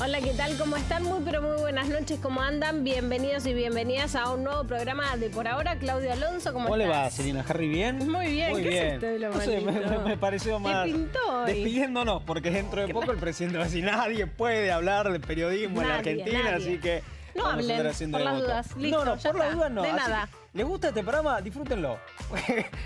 Hola, ¿qué tal? ¿Cómo están? Muy pero muy buenas noches, ¿cómo andan? Bienvenidos y bienvenidas a un nuevo programa de Por Ahora. Claudio Alonso, ¿cómo le va, estás? Selina Harry? ¿Bien? Muy bien, Muy ¿qué bien. es esto de lo No sé, me pareció más... ¿Qué pintó hoy? Despidiéndonos, porque dentro de poco el presidente va a decir, nadie puede hablar de periodismo en la Argentina, así que... No hablen, por las dudas. Listo, no, por las dudas no. De nada. ¿Les gusta este programa? Disfrútenlo.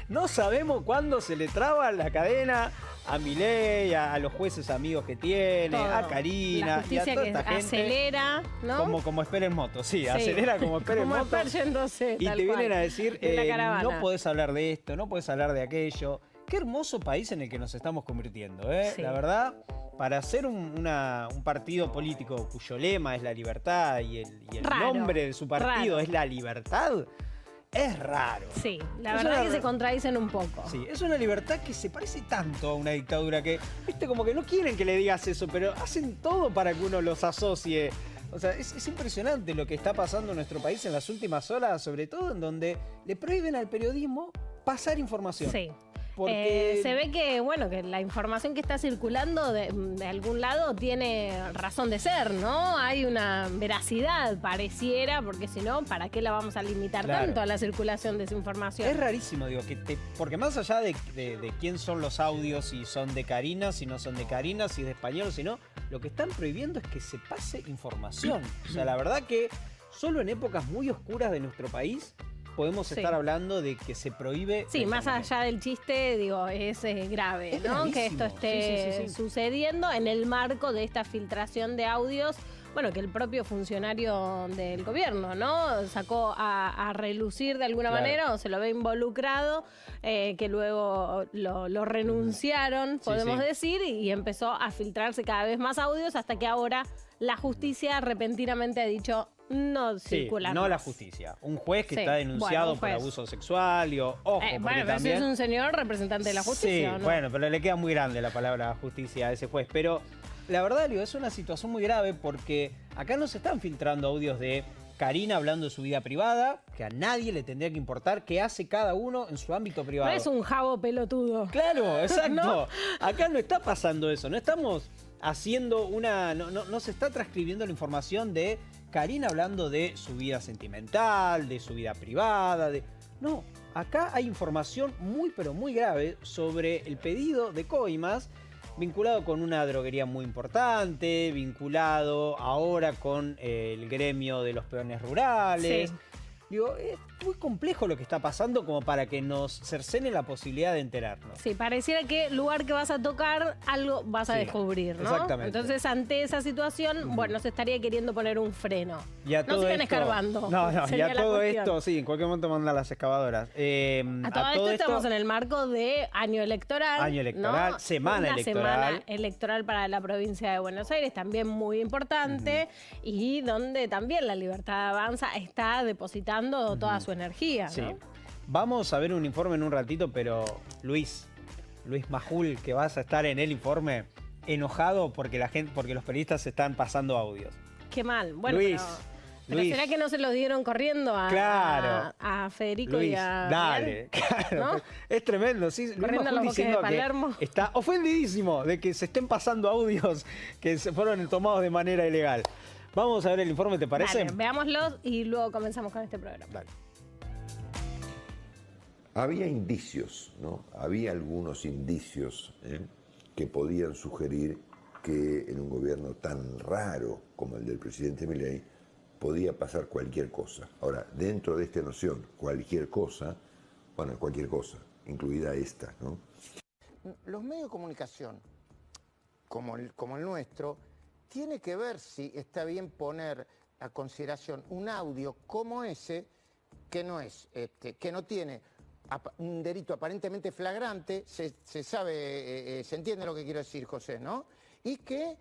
No sabemos cuándo se le traba la cadena a Milei, a los jueces amigos que tiene, Todo. a Karina La justicia y a toda que esta gente. Acelera, ¿no? Como espera en moto, sí, acelera como espera en moto. Como espera yéndose, Y tal te cual, vienen a decir, en la caravana. no podés hablar de esto, no podés hablar de aquello. Qué hermoso país en el que nos estamos convirtiendo, ¿eh? Sí. La verdad, para ser un partido político cuyo lema es la libertad y el nombre de su partido es la libertad, es raro. Sí, la verdad que se contradicen un poco. Sí, es una libertad que se parece tanto a una dictadura que, viste, como que no quieren que le digas eso, pero hacen todo para que uno los asocie. O sea, es impresionante lo que está pasando en nuestro país en las últimas horas, sobre todo en donde le prohíben al periodismo pasar información. Sí. Porque... se ve que, bueno, que la información que está circulando de algún lado tiene razón de ser, ¿no? Hay una veracidad, pareciera, porque si no, ¿para qué la vamos a limitar tanto a la circulación de esa información? Es rarísimo, digo, porque más allá de quién son los audios, si son de Karina, si no son de Karina, si es de español, si no, lo que están prohibiendo es que se pase información. O sea, la verdad que solo en épocas muy oscuras de nuestro país podemos estar hablando de que se prohíbe... Sí, más allá del chiste, digo, es grave, ¿no? Gravísimo. Que esto esté sucediendo en el marco de esta filtración de audios, bueno, que el propio funcionario del gobierno, ¿no? Sacó a relucir de alguna manera, o se lo ve involucrado, que luego lo renunciaron, podemos decir, y empezó a filtrarse cada vez más audios hasta que ahora la justicia repentinamente ha dicho... No circular. No la justicia. Un juez que está denunciado por abuso sexual y ojo, porque bueno, pero también... si es un señor representante de la justicia, Sí, ¿no? bueno, pero le queda muy grande la palabra justicia a ese juez. Pero la verdad, Leo, es una situación muy grave porque acá no se están filtrando audios de Karina hablando de su vida privada, que a nadie le tendría que importar qué hace cada uno en su ámbito privado. No es un jabo pelotudo. Claro, exacto. ¿No? Acá no está pasando eso, no estamos haciendo una... No se está transcribiendo la información de Karina hablando de su vida sentimental, de su vida privada, No, acá hay información muy pero muy grave sobre el pedido de coimas vinculado con una droguería muy importante, vinculado ahora con el gremio de los peones rurales. Sí. Digo, es muy complejo lo que está pasando como para que nos cercenen la posibilidad de enterarnos. Sí, pareciera que lugar que vas a tocar, algo vas a descubrir, ¿no? Exactamente. Entonces, ante esa situación, bueno, se estaría queriendo poner un freno. Y a no todo sigan esto, escarbando. No, y a todo cuestión. esto, sí, en cualquier momento mandan las excavadoras. A todo esto estamos en el marco de año electoral. Año electoral, ¿no? semana Una electoral. semana electoral para la provincia de Buenos Aires, también muy importante, y donde también la Libertad Avanza está depositando toda su energía, Sí. ¿no? Vamos a ver un informe en un ratito, pero Luis Majul, que vas a estar en el informe enojado porque los periodistas se están pasando audios. Qué mal. Bueno, Luis, pero ¿será que no se los dieron corriendo a Federico Luis, y a... dale, claro. ¿no? Es tremendo, sí. Luis Corriendo a los Majul bosques de diciendo Palermo. que está ofendidísimo de que se estén pasando audios que se fueron tomados de manera ilegal. Vamos a ver el informe, ¿te parece? Dale, veámoslos y luego comenzamos con este programa. Dale. Había indicios, ¿no? Había algunos indicios que podían sugerir que en un gobierno tan raro como el del presidente Milei podía pasar cualquier cosa. Ahora, dentro de esta noción, cualquier cosa, incluida esta, ¿no? Los medios de comunicación, como el nuestro, tiene que ver si está bien poner a consideración un audio como ese que no es, que no tiene un delito aparentemente flagrante, se sabe, se entiende lo que quiero decir, José, ¿no? Y que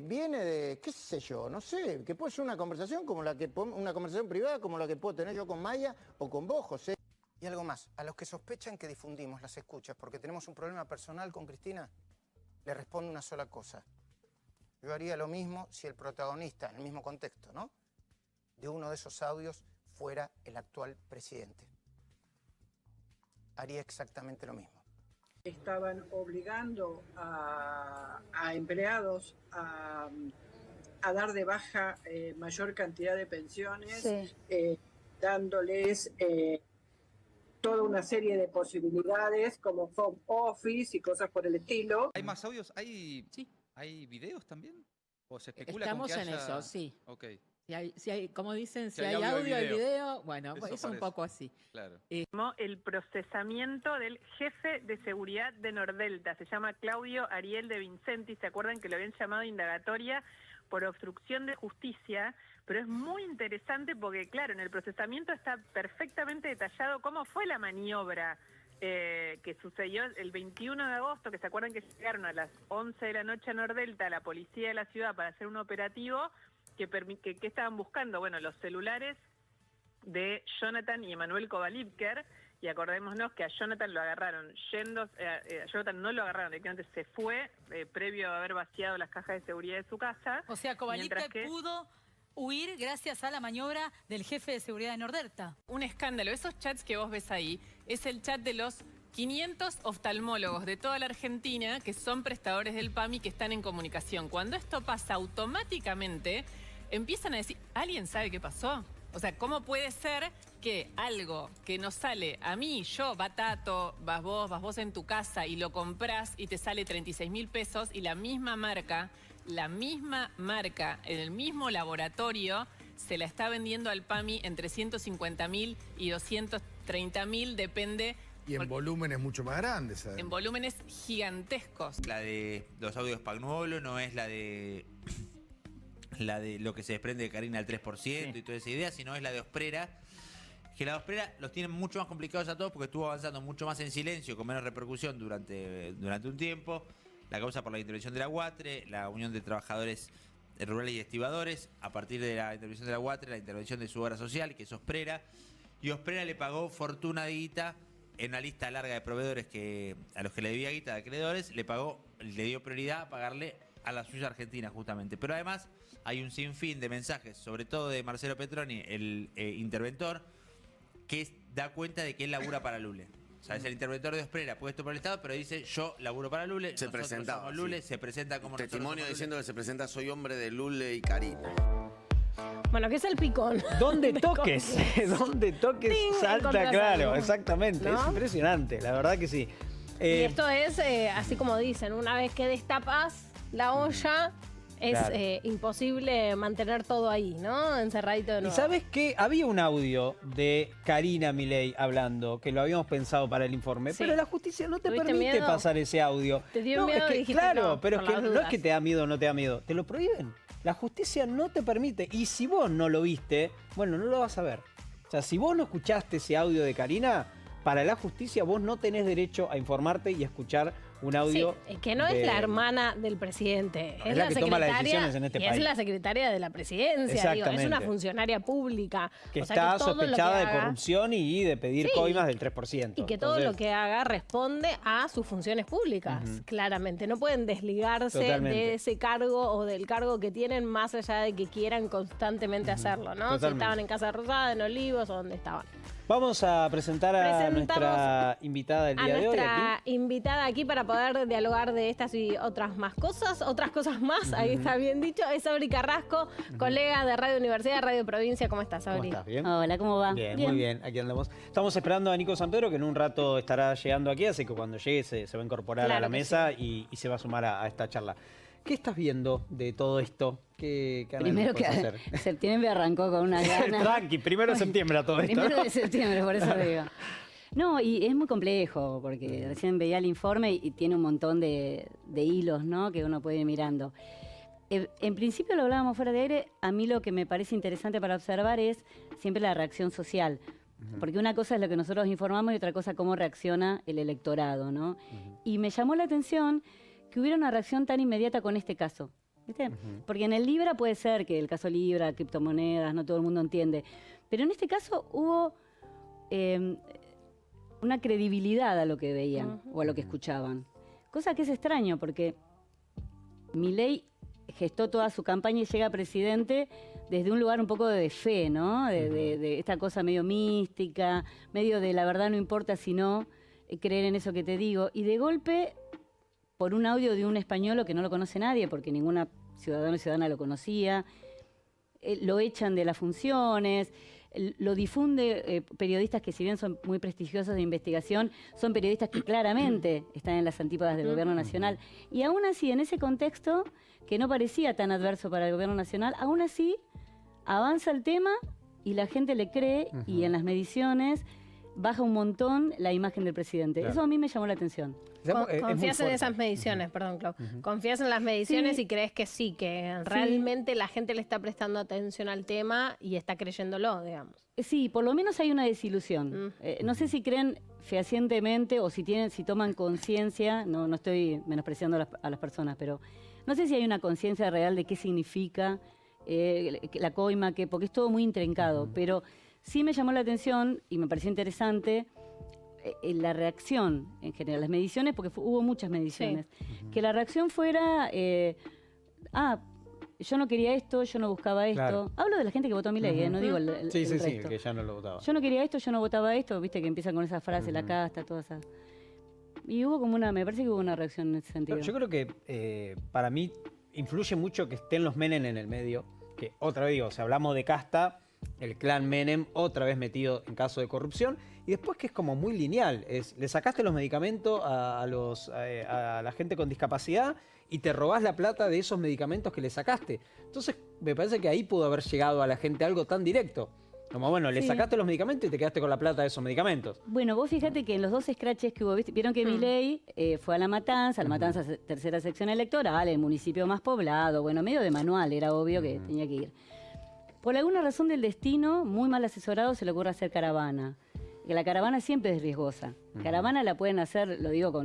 viene de, qué sé yo, no sé, que puede ser una conversación una conversación privada como la que puedo tener yo con Maya o con vos, José. Y algo más, a los que sospechan que difundimos las escuchas porque tenemos un problema personal con Cristina, le respondo una sola cosa. Yo haría lo mismo si el protagonista, en el mismo contexto, ¿no?, de uno de esos audios fuera el actual presidente. haría exactamente lo mismo. Estaban obligando a empleados a dar de baja mayor cantidad de pensiones, dándoles toda una serie de posibilidades como home office y cosas por el estilo. ¿Hay más audios? ¿Hay videos también? ¿O se especula Estamos con que en haya... eso, sí. Ok, Si hay, como dicen, si hay hay audio y video. video, bueno, Eso es un parece. poco así. claro. El procesamiento del jefe de seguridad de Nordelta. Se llama Claudio Ariel de Vincenti. ¿Se acuerdan que lo habían llamado indagatoria por obstrucción de justicia? Pero es muy interesante porque, claro, en el procesamiento está perfectamente detallado cómo fue la maniobra que sucedió el 21 de agosto, que se acuerdan que llegaron a las 11 de la noche a Nordelta, la policía de la ciudad, para hacer un operativo que estaban buscando, bueno, los celulares de Jonathan y Emanuel Kovalipker, y acordémonos que a Jonathan lo agarraron a Jonathan no lo agarraron, directamente se fue previo a haber vaciado las cajas de seguridad de su casa. O sea, Kovalipker pudo huir gracias a la maniobra del jefe de seguridad de Nordelta. Un escándalo. Esos chats que vos ves ahí es el chat de los 500 oftalmólogos de toda la Argentina que son prestadores del PAMI que están en comunicación. Cuando esto pasa automáticamente, empiezan a decir, ¿alguien sabe qué pasó? O sea, ¿cómo puede ser que algo que nos sale a mí, yo, Batato, vas vos en tu casa y lo comprás y te sale 36.000 pesos y la misma marca, en el mismo laboratorio, se la está vendiendo al PAMI entre 150.000 y 230.000, depende. Y en volúmenes mucho más grandes, ¿sabes? En volúmenes gigantescos. La de los audios Spagnuolo no es la de lo que se desprende de Karina al 3% y toda esa idea, sino es la de Osprera. Que la de Osprera los tiene mucho más complicados a todos porque estuvo avanzando mucho más en silencio, con menos repercusión durante un tiempo. La causa por la intervención de la UATRE, la Unión de Trabajadores Rurales y Estibadores, a partir de la intervención de la UATRE, la intervención de su obra social, que es Osprera. Y Osprera le pagó fortuna de guita en una lista larga de proveedores a los que le debía guita de acreedores, le dio prioridad a pagarle a la suya argentina justamente. Pero además hay un sinfín de mensajes, sobre todo de Marcelo Petroni, el interventor, que da cuenta de que él labura para Lule. O sea, es el interventor de Osprera puesto por el Estado, pero dice, yo laburo para Lule, Se nosotros presentaba, somos Lule, sí. se presenta como Testimonio diciendo que se presenta, soy hombre de Lule y Karina. Bueno, ¿qué es el picón? Donde toques, donde toques ¡Ting! salta, Encontrás claro, algo. exactamente. ¿No? Es impresionante, la verdad que sí. Y esto es, así como dicen, una vez que destapas la olla, es Claro. Imposible mantener todo ahí, ¿no? Encerradito de ¿Y nuevo. sabes qué? Había un audio de Karina Milei hablando, que lo habíamos pensado para el informe, Sí. pero la justicia no te ¿Tuviste permite miedo? pasar ese audio. ¿Te dio No, miedo? es que, Dijiste claro, no, pero es por que las no es dudas. que te da miedo o no te da miedo, te lo prohíben. La justicia no te permite. Y si vos no lo viste, bueno, no lo vas a ver. O sea, si vos no escuchaste ese audio de Karina, para la justicia vos no tenés derecho a informarte y a escuchar un audio. Sí, que no es la hermana del presidente, No, es es la la que toma las secretaria decisiones en este y país. es la secretaria de la presidencia, digo, es Exactamente. una funcionaria pública. Que o sea, está que todo lo que sospechada de haga- corrupción y de pedir Sí. coimas del 3%. Y que todo Entonces, lo que haga responde a sus funciones públicas, claramente. No pueden desligarse Totalmente. de ese cargo o del cargo que tienen más allá de que quieran constantemente hacerlo, ¿no? Si Totalmente. estaban en Casa Rosada, en Olivos o donde estaban. Vamos a presentar a Presentamos nuestra invitada del A día de hoy. nuestra aquí. invitada aquí para poder dialogar de estas y otras más cosas, ahí está bien dicho, es Sabri Carrasco, colega de Radio Universidad, Radio Provincia. ¿Cómo estás, ¿Cómo Sabri? estás? ¿Bien? Hola, ¿cómo va? Bien, muy bien, aquí andamos. Estamos esperando a Nico Sampedro, que en un rato estará llegando aquí, así que cuando llegue se va a incorporar Claro a la que mesa y se va a sumar a esta charla. ¿Qué estás viendo de todo esto? ¿Qué análisis Primero que puedes hacer? septiembre arrancó con una gana. Tranqui, primero de septiembre a todo esto. Primero ¿no? de septiembre, por eso digo. No, y es muy complejo, porque recién veía el informe y tiene un montón de hilos, ¿no?, que uno puede ir mirando. En principio, lo hablábamos fuera de aire, a mí lo que me parece interesante para observar es siempre la reacción social. Porque una cosa es lo que nosotros informamos y otra cosa cómo reacciona el electorado, ¿no? Y me llamó la atención que hubiera una reacción tan inmediata con este caso. ¿Viste? Porque en el Libra puede ser que el caso Libra, criptomonedas, no todo el mundo entiende. Pero en este caso hubo una credibilidad a lo que veían o a lo que escuchaban. Cosa que es extraño porque Milei gestó toda su campaña y llega presidente desde un lugar un poco de fe, ¿no? De esta cosa medio mística, medio de la verdad no importa si no, creer en eso que te digo. Y de golpe, por un audio de un español que no lo conoce nadie, porque ninguna ciudadano o ciudadana lo conocía, lo echan de las funciones, lo difunde periodistas que, si bien son muy prestigiosos de investigación, son periodistas que claramente están en las antípodas del gobierno nacional. Y aún así, en ese contexto, que no parecía tan adverso para el gobierno nacional, aún así avanza el tema y la gente le cree, y en las mediciones baja un montón la imagen del presidente. Claro. Eso a mí me llamó la atención. Confías en esas mediciones, perdón, Clau. Confías en las mediciones y crees que sí, que realmente la gente le está prestando atención al tema y está creyéndolo, digamos. Sí, por lo menos hay una desilusión. No sé si creen fehacientemente o si toman conciencia, no estoy menospreciando a las personas, pero no sé si hay una conciencia real de qué significa la coima, porque es todo muy intrincado, pero sí me llamó la atención y me pareció interesante la reacción en general, las mediciones, porque hubo muchas mediciones, que la reacción fuera, yo no quería esto, yo no buscaba esto. Claro. Hablo de la gente que votó a Milei, no digo el Sí, resto. que ya no lo votaba. Yo no quería esto, yo no votaba esto, viste que empiezan con esa frase, la casta, todas esas. Y hubo me parece que hubo una reacción en ese sentido. Yo creo que para mí influye mucho que estén los Menem en el medio, que otra vez digo, si hablamos de casta, el clan Menem otra vez metido en caso de corrupción, y después que es como muy lineal, le sacaste los medicamentos a la gente con discapacidad y te robás la plata de esos medicamentos que le sacaste. Entonces me parece que ahí pudo haber llegado a la gente algo tan directo. Como bueno, le sacaste los medicamentos y te quedaste con la plata de esos medicamentos. Bueno, vos fíjate que en los dos scratches que hubo, vieron que Milei fue a La Matanza, tercera sección electoral, el municipio más poblado, bueno, medio de manual, era obvio que tenía que ir. Por alguna razón del destino, muy mal asesorado, se le ocurre hacer caravana. Que la caravana siempre es riesgosa. Caravana la pueden hacer, lo digo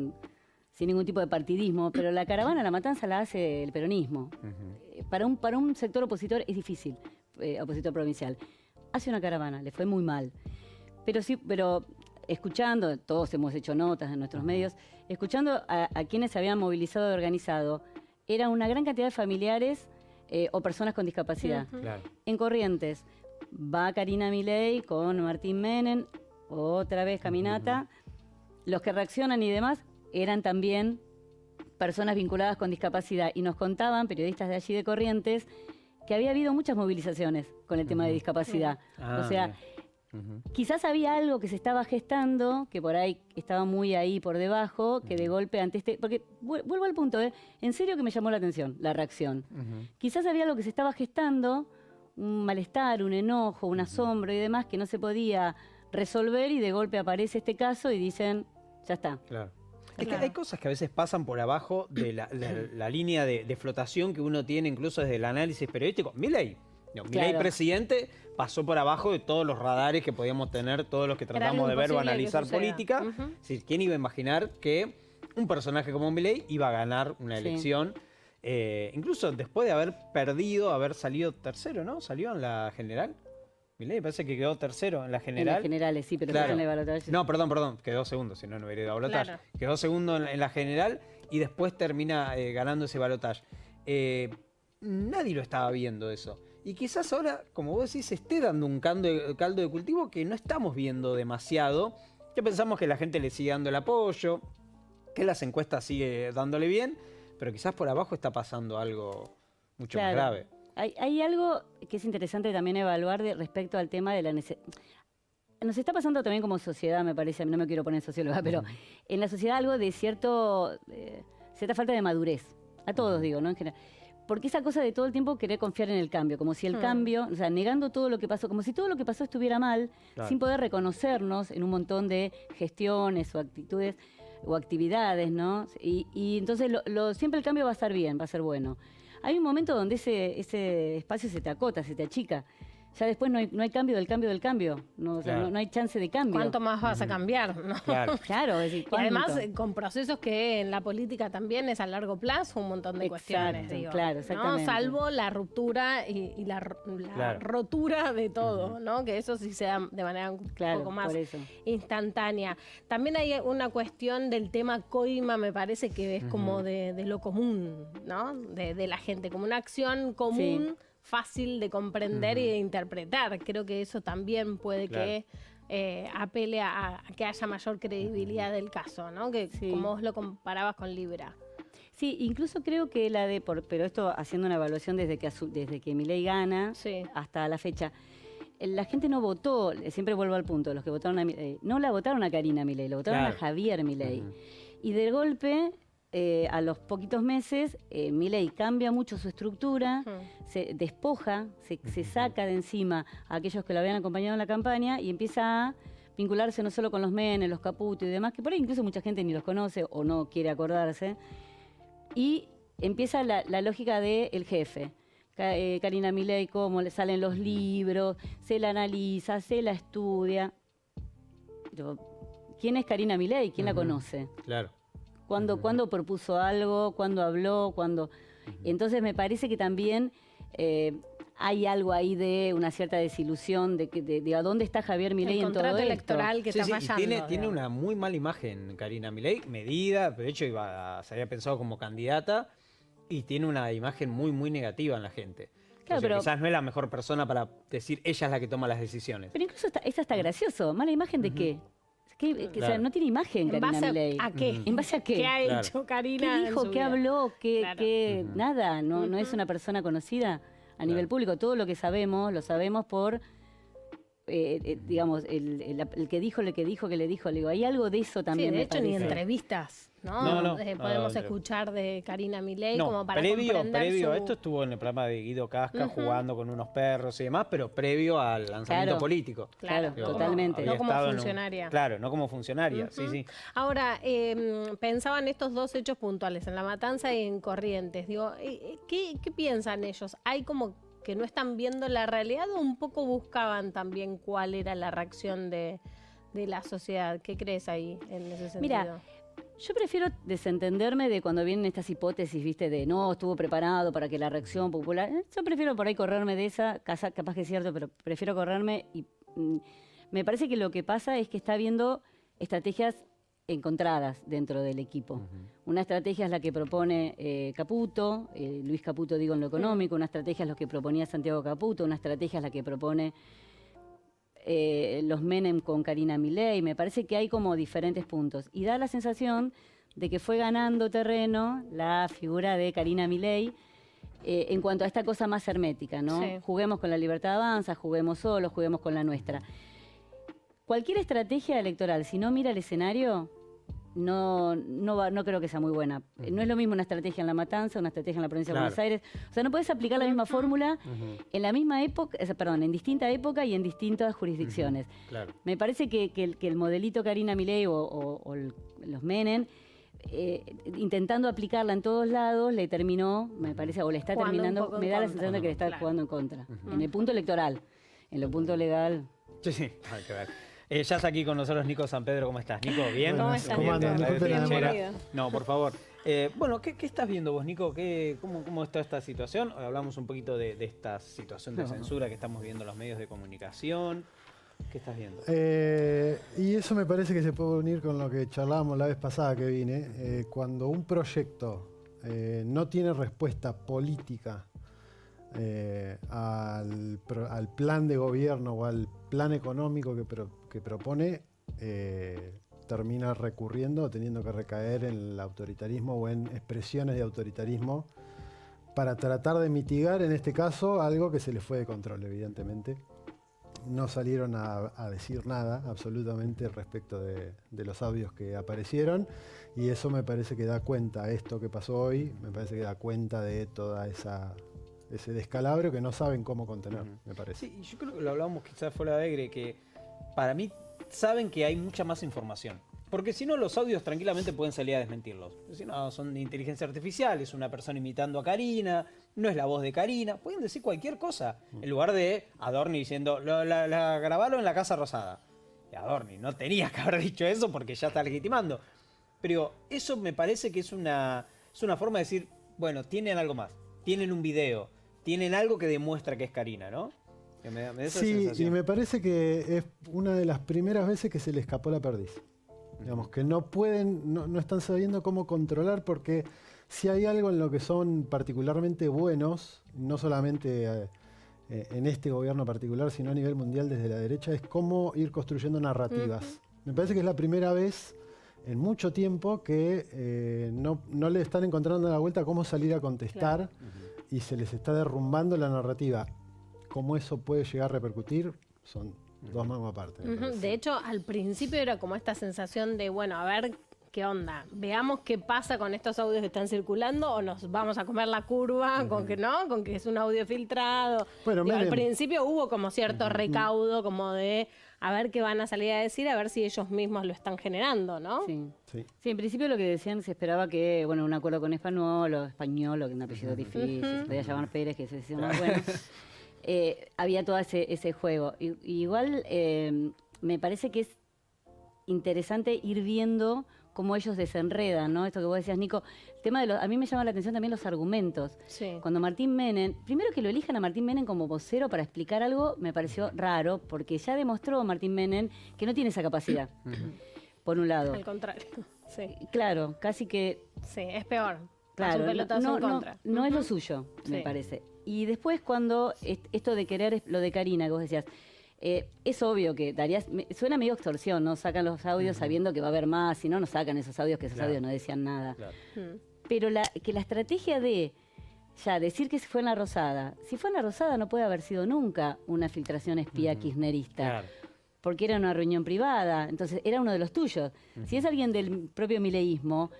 sin ningún tipo de partidismo, pero la caravana, La Matanza, la hace el peronismo. Para un sector opositor es difícil, opositor provincial. Hace una caravana, le fue muy mal. Pero escuchando, todos hemos hecho notas en nuestros medios, escuchando a quienes se habían movilizado y organizado, era una gran cantidad de familiares o personas con discapacidad. Claro. En Corrientes va Karina Milei con Martín Menem, otra vez caminata. Los que reaccionan y demás eran también personas vinculadas con discapacidad, y nos contaban, periodistas de allí de Corrientes, que había habido muchas movilizaciones con el tema de discapacidad. O sea, quizás había algo que se estaba gestando, que por ahí estaba muy ahí por debajo, que de golpe ante porque vuelvo al punto, en serio que me llamó la atención, la reacción. Quizás había algo que se estaba gestando, un malestar, un enojo, un asombro y demás, que no se podía resolver, y de golpe aparece este caso y dicen, ya está. Claro. Es que hay cosas que a veces pasan por abajo de la línea de flotación que uno tiene incluso desde el análisis periodístico. Milei presidente pasó por abajo de todos los radares que podíamos tener todos los que tratamos de ver o analizar política. Es decir, ¿quién iba a imaginar que un personaje como Milei iba a ganar una elección? Incluso después de haber perdido, haber salido tercero, ¿no? Salió en la general. Milei parece que quedó tercero en la general. En las generales, sí, pero claro. en el balotaje. No, perdón, quedó segundo, si no, no hubiera ido a balotaje. Claro. Quedó segundo en la general y después termina ganando ese balotaje. Nadie lo estaba viendo eso. Y quizás ahora, como vos decís, se esté dando un caldo de cultivo que no estamos viendo demasiado. Ya pensamos que la gente le sigue dando el apoyo, que las encuestas sigue dándole bien, pero quizás por abajo está pasando algo mucho más grave. Hay algo que es interesante también evaluar respecto al tema de la necesidad. Nos está pasando también como sociedad, me parece, no me quiero poner socióloga, pero en la sociedad algo de cierta falta de madurez. A todos digo, ¿no? En general. Porque esa cosa de todo el tiempo querer confiar en el cambio, como si el cambio, o sea, negando todo lo que pasó, como si todo lo que pasó estuviera mal, sin poder reconocernos en un montón de gestiones o actitudes o actividades, ¿no? Y entonces siempre el cambio va a estar bien, va a ser bueno. Hay un momento donde ese espacio se te acota, se te achica. Ya después no hay cambio del cambio del cambio. No, o sea, no hay chance de cambio. ¿Cuánto más vas a cambiar? ¿No? Claro. Es decir, y además con procesos que en la política también es a largo plazo un montón de cuestiones. Digo, claro, exactamente. ¿no? Salvo la ruptura y la rotura de todo, ¿no? Que eso sí se da de manera un poco más instantánea. También hay una cuestión del tema coima, me parece que es como de lo común, ¿no? De la gente, como una acción común. Sí. Fácil de comprender y de interpretar. Creo que eso también puede que apele a que haya mayor credibilidad del caso, ¿no? Que como vos lo comparabas con Libra. Sí, incluso creo que pero esto haciendo una evaluación desde que Milei gana hasta la fecha, la gente no votó, siempre vuelvo al punto, los que votaron a Milei, no la votaron a Karina Milei, lo votaron a Javier Milei. Y de golpe, a los poquitos meses, Milei cambia mucho su estructura, se despoja, se saca de encima a aquellos que lo habían acompañado en la campaña y empieza a vincularse no solo con los Menem, los Caputo y demás, que por ahí incluso mucha gente ni los conoce o no quiere acordarse. Y empieza la lógica del jefe. Karina Milei, cómo le salen los libros, se la analiza, se la estudia. Pero, ¿quién es Karina Milei? ¿Quién la conoce? Claro. ¿Cuándo propuso algo? ¿Cuándo habló? Entonces me parece que también hay algo ahí de una cierta desilusión de a dónde está Javier Milei en todo esto. El contrato electoral que está fallando. Tiene una muy mala imagen Karina Milei, medida, de hecho se había pensado como candidata y tiene una imagen muy, muy negativa en la gente. Claro, pero quizás no es la mejor persona para decir ella es la que toma las decisiones. Pero incluso esa está gracioso. ¿Mala imagen de qué? O sea, no tiene imagen Karina Milei. ¿A qué? ¿En base a qué? ¿Qué ha hecho Karina? ¿Qué dijo? ¿Qué habló? Nada, no es una persona conocida a nivel público. Todo lo que sabemos, lo sabemos por, digamos, el que dijo, que le dijo. Le digo, hay algo de eso también. Sí, de hecho, ni entrevistas, ¿no? Podemos escuchar de Karina Milei como para comprender previo a esto estuvo en el programa de Guido Casca jugando con unos perros y demás, pero previo al lanzamiento político. Claro, totalmente. No como funcionaria. Claro, no como funcionaria, sí. Ahora, pensaba en estos dos hechos puntuales, en La Matanza y en Corrientes. Digo, ¿qué piensan ellos? ¿Hay como que no están viendo la realidad o un poco buscaban también cuál era la reacción de la sociedad? ¿Qué crees ahí en ese sentido? Mira, yo prefiero desentenderme de cuando vienen estas hipótesis, viste, de no, estuvo preparado para que la reacción popular. Yo prefiero por ahí correrme de esa, capaz que es cierto, pero prefiero correrme y me parece que lo que pasa es que está habiendo estrategias encontradas dentro del equipo. Una estrategia es la que propone Caputo, Luis Caputo digo en lo económico, una estrategia es lo que proponía Santiago Caputo, una estrategia es la que propone los Menem con Karina Milei. Me parece que hay como diferentes puntos. Y da la sensación de que fue ganando terreno la figura de Karina Milei en cuanto a esta cosa más hermética, ¿no? Sí. Juguemos con la libertad avanza, juguemos solos, juguemos con la nuestra. Cualquier estrategia electoral, si no mira el escenario, no creo que sea muy buena. No es lo mismo una estrategia en La Matanza, una estrategia en la provincia de Buenos Aires. O sea, no puedes aplicar la misma fórmula en la misma época, en distinta época y en distintas jurisdicciones. Claro. Me parece que el modelito Karina Milei o los Menem, intentando aplicarla en todos lados, le terminó, me parece, o le está terminando, me da la sensación de que le está jugando en contra. En el punto electoral, en lo punto legal. Sí, hay que ver. Ya está aquí con nosotros Nico San Pedro. ¿Cómo estás, Nico? ¿Bien? ¿Cómo estás? ¿Cómo andan? No, por favor. Bueno, ¿qué estás viendo vos, Nico? ¿Cómo está esta situación? Hoy hablamos un poquito de esta situación de censura que estamos viendo en los medios de comunicación. ¿Qué estás viendo? Y eso me parece que se puede unir con lo que charlábamos la vez pasada que vine. Cuando un proyecto no tiene respuesta política al plan de gobierno o al plan económico que propone, termina recurriendo o teniendo que recaer en el autoritarismo o en expresiones de autoritarismo para tratar de mitigar, en este caso, algo que se les fue de control, evidentemente. No salieron a decir nada absolutamente respecto de los audios que aparecieron, y eso me parece que da cuenta, esto que pasó hoy, me parece que da cuenta de toda ese descalabro que no saben cómo contener, me parece. Sí, yo creo que lo hablábamos quizás fuera de aire, que para mí saben que hay mucha más información. Porque si no, los audios tranquilamente pueden salir a desmentirlos. Si no, son de inteligencia artificial, es una persona imitando a Karina, no es la voz de Karina. Pueden decir cualquier cosa, en lugar de Adorni diciendo, la grabaron en la Casa Rosada. Y Adorni no tenía que haber dicho eso porque ya está legitimando. Pero eso me parece que es una forma de decir, bueno, tienen algo más, tienen un video, tienen algo que demuestra que es Karina, ¿no? Que me da esa sensación. Y me parece que es una de las primeras veces que se le escapó la perdiz. Digamos, que no están sabiendo cómo controlar, porque si hay algo en lo que son particularmente buenos, no solamente en este gobierno particular, sino a nivel mundial desde la derecha, es cómo ir construyendo narrativas. Me parece que es la primera vez en mucho tiempo que no le están encontrando la vuelta a cómo salir a contestar y se les está derrumbando la narrativa. Cómo eso puede llegar a repercutir son dos mangos aparte. De hecho, al principio era como esta sensación de, bueno, a ver qué onda, veamos qué pasa con estos audios que están circulando o nos vamos a comer la curva con que no, con que es un audio filtrado. Bueno, Digo, al principio hubo como cierto recaudo, como de a ver qué van a salir a decir, a ver si ellos mismos lo están generando, ¿no? Sí. En principio lo que decían, se esperaba que, bueno, un acuerdo con Español, que es un apellido difícil, se podía llamar Pérez, que se decía más bueno. Había todo ese juego. Igual me parece que es interesante ir viendo cómo ellos desenredan, ¿no? Esto que vos decías, Nico, el tema a mí me llama la atención también los argumentos. Sí. Cuando Martín Menem, primero que lo elijan a Martín Menem como vocero para explicar algo, me pareció raro, porque ya demostró Martín Menem que no tiene esa capacidad, por un lado. Al contrario, sí. Claro, casi que... Sí, es peor. Claro, un pelotazo en contra. No es lo suyo, me parece. Y después cuando esto de querer, lo de Karina que vos decías, es obvio que darías, suena medio extorsión, ¿no? Sacan los audios sabiendo que va a haber más, si no, no sacan esos audios, que esos audios no decían nada. Claro. Pero que la estrategia de ya decir que fue en la Rosada, si fue en la Rosada no puede haber sido nunca una filtración espía kirchnerista. Claro. Porque era una reunión privada, entonces era uno de los tuyos. Si es alguien del propio mileísmo,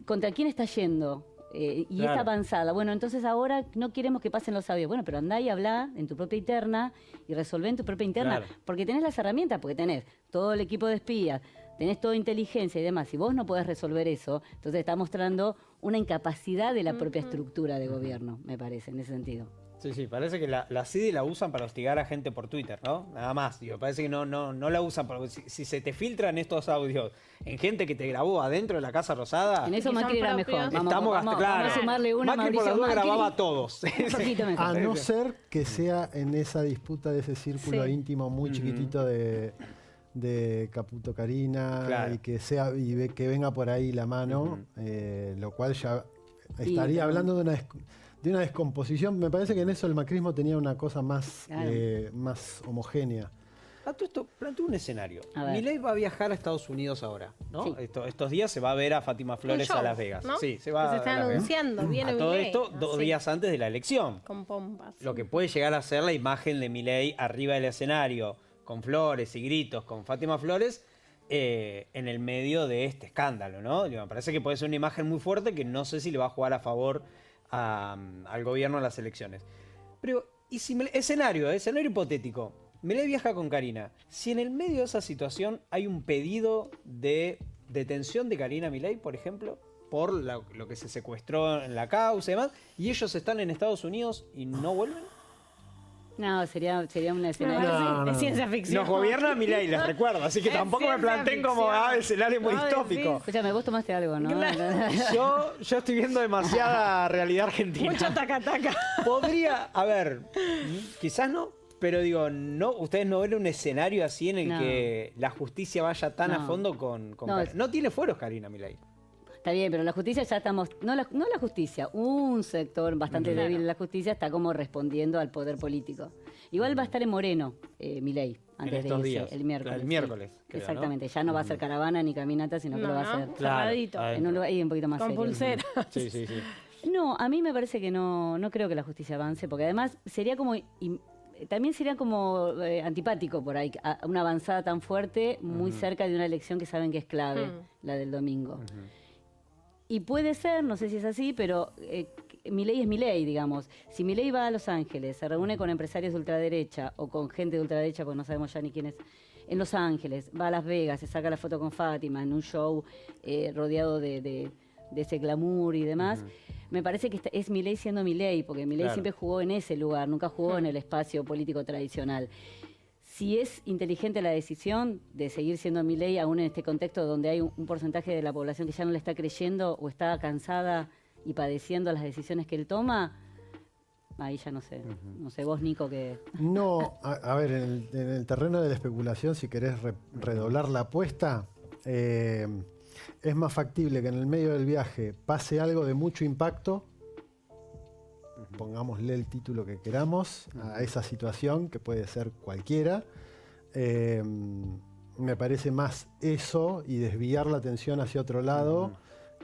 ¿contra quién está yendo? Y está avanzada. Bueno, entonces ahora no queremos que pasen los audios. Bueno, pero andá y hablá en tu propia interna y resolvé en tu propia interna. Claro. Porque tenés las herramientas, porque tenés todo el equipo de espías, tenés toda inteligencia y demás. Si vos no podés resolver eso, entonces está mostrando una incapacidad de la propia estructura de gobierno, me parece, en ese sentido. Sí, parece que la CIDI la usan para hostigar a gente por Twitter, ¿no? Nada más, digo, parece que no la usan para... Si se te filtran estos audios en gente que te grabó adentro de la Casa Rosada... En eso Macri era mejor. Vamos a sumarle una, Macri por la duda grababa a todos. Un poquito mejor. A no ser que sea en esa disputa de ese círculo íntimo muy chiquitito de Caputo Karina y que venga por ahí la mano, lo cual ya estaría hablando de una descomposición. Me parece que en eso el macrismo tenía una cosa más homogénea. Esto planteo un escenario. Milei va a viajar a Estados Unidos ahora, ¿no? Sí. Estos días se va a ver a Fátima Flores a Las Vegas. ¿No? Sí, se va se está anunciando. Viene a todo esto 2 días antes de la elección. Con pompas. Lo que puede llegar a ser la imagen de Milei arriba del escenario, con flores y gritos, con Fátima Flores, en el medio de este escándalo, ¿no? Me parece que puede ser una imagen muy fuerte que no sé si le va a jugar a favor al gobierno en las elecciones. Pero, ¿y si escenario hipotético? Milei viaja con Karina. Si en el medio de esa situación hay un pedido de detención de Karina Milei, por ejemplo, por lo que se secuestró en la causa y demás, y ellos están en Estados Unidos y no vuelven. No, sería una escenario. Es ciencia ficción. Nos gobierna Milei, les recuerdo, así que tampoco me planteen como escenario muy distópico. Escúchame, vos tomaste algo, ¿no? Yo estoy viendo demasiada realidad argentina. Mucho taca-taca. Podría, a ver, quizás no, pero digo, ustedes no ven un escenario así en el que la justicia vaya tan a fondo con no tiene fueros Karina Milei. Está bien, pero la justicia ya estamos... No la justicia, un sector bastante débil de la justicia está como respondiendo al poder político. Igual va a estar en Moreno, Milei, antes de irse, días. El miércoles. El miércoles. Sí. Creo, exactamente, ya no va a ser caravana ni caminata, sino que lo va a hacer cerradito. En un lugar un poquito más con serio. Pulseras. Sí. No, a mí me parece que no creo que la justicia avance, porque además sería como... También sería como antipático por ahí, una avanzada tan fuerte, muy cerca de una elección que saben que es clave, la del domingo. Y puede ser, no sé si es así, pero Milei es Milei, digamos. Si Milei va a Los Ángeles, se reúne con empresarios de ultraderecha o con gente de ultraderecha, porque no sabemos ya ni quién es, en Los Ángeles, va a Las Vegas, se saca la foto con Fátima en un show rodeado de ese glamour y demás, me parece que es Milei siendo Milei, porque Milei siempre jugó en ese lugar, nunca jugó en el espacio político tradicional. Si es inteligente la decisión de seguir siendo Milei, aún en este contexto donde hay un porcentaje de la población que ya no le está creyendo o está cansada y padeciendo las decisiones que él toma, ahí ya no sé. No sé, vos, Nico, que... No, a ver, en el terreno de la especulación, si querés redoblar la apuesta, es más factible que en el medio del viaje pase algo de mucho impacto pongámosle el título que queramos a esa situación, que puede ser cualquiera. Me parece más eso y desviar la atención hacia otro lado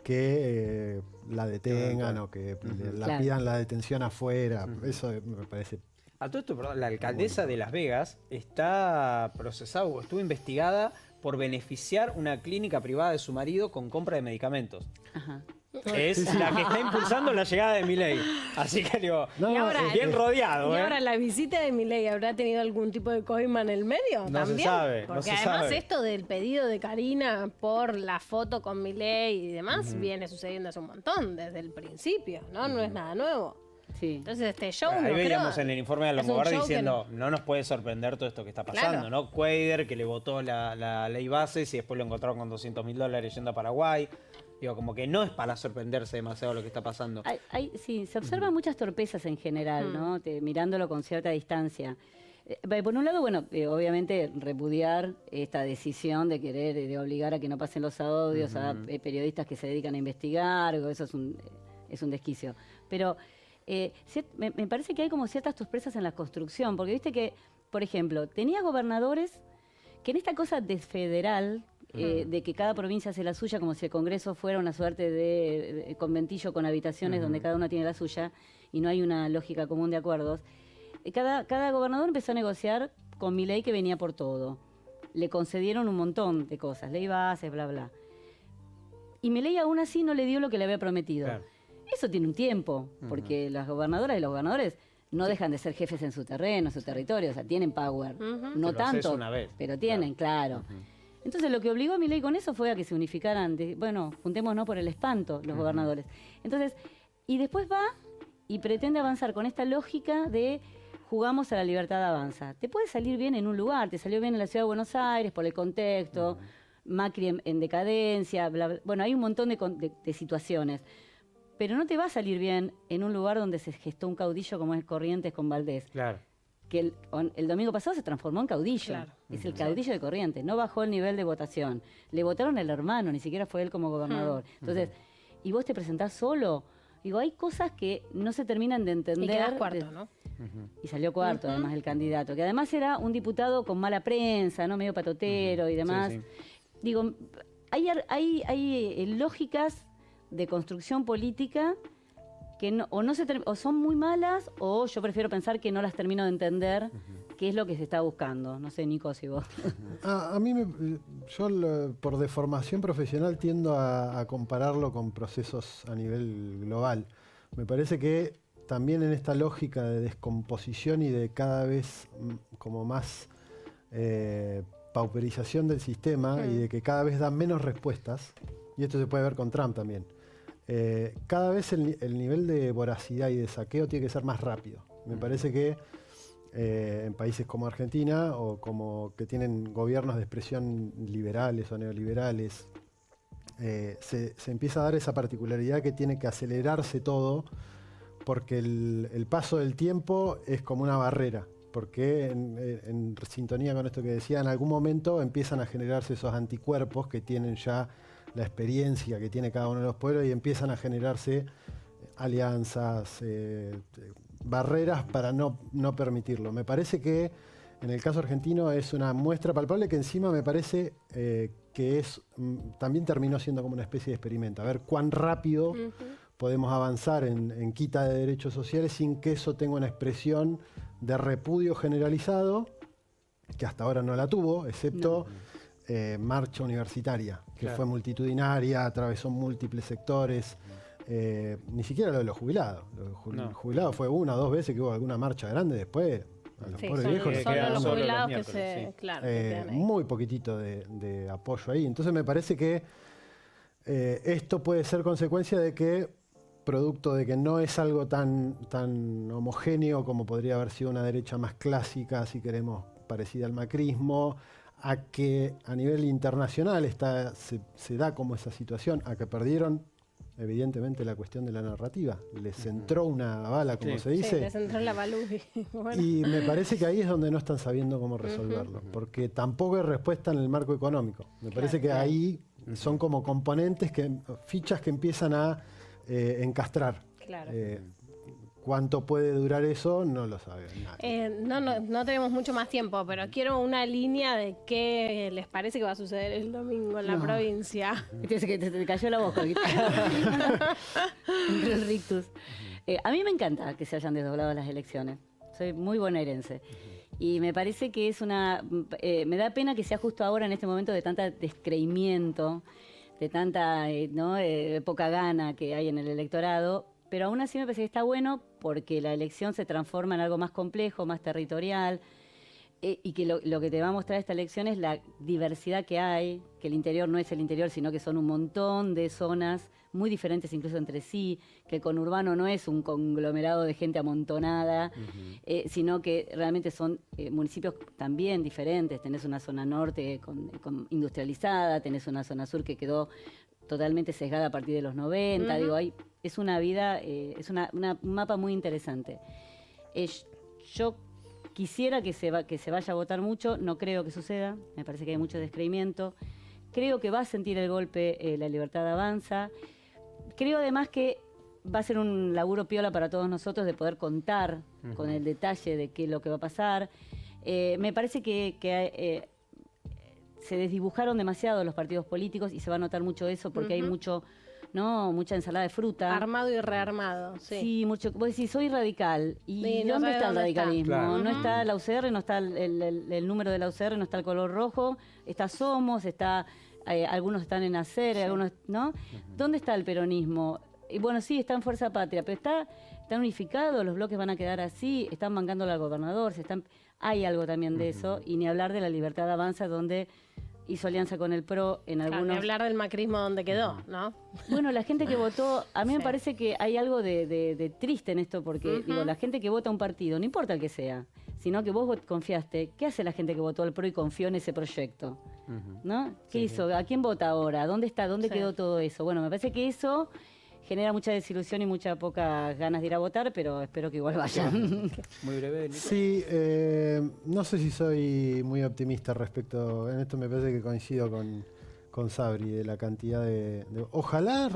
que la detengan o que la pidan la detención afuera. Eso me parece... A todo esto, perdón, la alcaldesa de Las Vegas está procesada o estuvo investigada por beneficiar una clínica privada de su marido con compra de medicamentos. Ajá. Es la que está impulsando la llegada de Milei. Así que digo, y ahora, bien rodeado. ¿Y ahora la visita de Milei habrá tenido algún tipo de coima en el medio? No también? se sabe. Porque además esto del pedido de Karina por la foto con Milei y demás viene sucediendo hace un montón, desde el principio, ¿no? No es nada nuevo. Sí. Entonces este show Ahí veíamos en el informe de Almodovar diciendo, no nos puede sorprender todo esto que está pasando, Claro. ¿no? Quader, que le votó la ley bases y después lo encontraron con $200.000 yendo a Paraguay. Digo, como que no es para sorprenderse demasiado lo que está pasando. Sí, se observan muchas torpezas en general, ¿no? Mirándolo con cierta distancia. Por un lado, bueno, obviamente repudiar esta decisión de querer, de obligar a que no pasen los audios a periodistas que se dedican a investigar, eso es un desquicio. Pero me parece que hay como ciertas torpezas en la construcción, porque viste que, por ejemplo, tenía gobernadores que en esta cosa desfederal, de que cada provincia hace la suya, como si el Congreso fuera una suerte de conventillo con habitaciones donde cada uno tiene la suya y no hay una lógica común de acuerdos, cada gobernador empezó a negociar con Milei, que venía por todo. Le concedieron un montón de cosas, ley bases, bla, bla. Y Milei aún así no le dio lo que le había prometido. Claro. Eso tiene un tiempo, porque las gobernadoras y los gobernadores no dejan de ser jefes en su terreno, en su territorio, o sea, tienen power. No tanto, pero tienen, claro. Entonces lo que obligó a Milei con eso fue a que se unificaran, bueno, juntémonos por el espanto los gobernadores. Entonces, y después va y pretende avanzar con esta lógica de jugamos a la libertad avanza. Te puede salir bien en un lugar, te salió bien en la ciudad de Buenos Aires por el contexto, Macri en decadencia, bla, bla. Bueno, hay un montón de situaciones. Pero no te va a salir bien en un lugar donde se gestó un caudillo como es Corrientes con Valdés. Claro. Que el domingo pasado se transformó en caudillo. Claro. Es el caudillo de Corrientes. No bajó el nivel de votación. Le votaron al hermano, ni siquiera fue él como gobernador. Entonces, ¿y vos te presentás solo? Digo, hay cosas que no se terminan de entender. Y quedás cuarto, ¿no? Y salió cuarto, además, el candidato. Que además era un diputado con mala prensa, ¿no? Medio patotero y demás. Sí. Digo, hay lógicas de construcción política que o son muy malas, o yo prefiero pensar que no las termino de entender qué es lo que se está buscando. No sé, Nico, si vos... A mí, yo por deformación profesional tiendo a compararlo con procesos a nivel global. Me parece que también en esta lógica de descomposición y de cada vez como más pauperización del sistema y de que cada vez dan menos respuestas, y esto se puede ver con Trump también, cada vez el nivel de voracidad y de saqueo tiene que ser más rápido. Me parece que en países como Argentina o como que tienen gobiernos de expresión liberales o neoliberales, se empieza a dar esa particularidad que tiene que acelerarse todo porque el paso del tiempo es como una barrera. Porque en sintonía con esto que decía, en algún momento empiezan a generarse esos anticuerpos que tienen ya la experiencia que tiene cada uno de los pueblos y empiezan a generarse alianzas, barreras para no permitirlo. Me parece que en el caso argentino es una muestra palpable que encima me parece que también terminó siendo como una especie de experimento. A ver cuán rápido podemos avanzar en quita de derechos sociales sin que eso tenga una expresión de repudio generalizado, que hasta ahora no la tuvo, excepto marcha universitaria, que fue multitudinaria, atravesó múltiples sectores, ni siquiera lo de los jubilados. Los jubilados fue una o dos veces que hubo alguna marcha grande, después a los pobres viejos que quedan los jubilados que se... Claro, muy poquitito de apoyo ahí. Entonces me parece que esto puede ser consecuencia de que, producto de que no es algo tan homogéneo como podría haber sido una derecha más clásica, si queremos, parecida al macrismo, a que a nivel internacional se da como esa situación, a que perdieron evidentemente la cuestión de la narrativa. Les entró una bala, como se dice. Sí, les entró la balú. Bueno. Y me parece que ahí es donde no están sabiendo cómo resolverlo, porque tampoco hay respuesta en el marco económico. Me parece que ahí son como componentes, fichas que empiezan a encastrar. Claro. cuánto puede durar eso, no lo sabe nadie. No tenemos mucho más tiempo, pero quiero una línea de qué les parece que va a suceder el domingo en la provincia. Te cayó la boca. Entre el rictus. A mí me encanta que se hayan desdoblado las elecciones. Soy muy bonaerense. Y me parece que es me da pena que sea justo ahora, en este momento de tanta descreimiento, de tanta poca gana que hay en el electorado. Pero aún así me parece que está bueno porque la elección se transforma en algo más complejo, más territorial, y que lo que te va a mostrar esta elección es la diversidad que hay, que el interior no es el interior, sino que son un montón de zonas muy diferentes incluso entre sí, que el conurbano no es un conglomerado de gente amontonada, sino que realmente son municipios también diferentes. Tenés una zona norte industrializada, tenés una zona sur que quedó totalmente sesgada a partir de los 90, es una vida, es un mapa muy interesante. Yo quisiera que se vaya a votar mucho, no creo que suceda, me parece que hay mucho descreimiento, creo que va a sentir el golpe La Libertad Avanza, creo además que va a ser un laburo piola para todos nosotros de poder contar con el detalle de qué es lo que va a pasar. Me parece que se desdibujaron demasiado los partidos políticos y se va a notar mucho eso porque hay mucha ensalada de fruta. Armado y rearmado, sí. Sí, mucho. Vos decís, soy radical. ¿Y sí, dónde está el radicalismo? Claro. No está la UCR, no está el número de la UCR, no está el color rojo, está Somos, algunos están en Hacer, algunos, ¿no? ¿Dónde está el peronismo? Y bueno, sí, está en Fuerza Patria, pero están unificados, los bloques van a quedar así, están bancándolo al gobernador, hay algo también de eso, y ni hablar de La Libertad Avanza, donde hizo alianza con el PRO en algunos... Ni hablar del macrismo donde quedó, ¿no? Bueno, la gente que votó, a mí me parece que hay algo de triste en esto, porque digo, la gente que vota un partido, no importa el que sea, sino que vos confiaste, ¿qué hace la gente que votó al PRO y confió en ese proyecto? ¿No? ¿Qué hizo? ¿A quién vota ahora? ¿Dónde está? ¿Dónde quedó todo eso? Bueno, me parece que eso genera mucha desilusión y muchas pocas ganas de ir a votar, pero espero que igual vayan. Muy breve, Nico. Sí, no sé si soy muy optimista respecto, en esto me parece que coincido con Sabri, de la cantidad de ojalá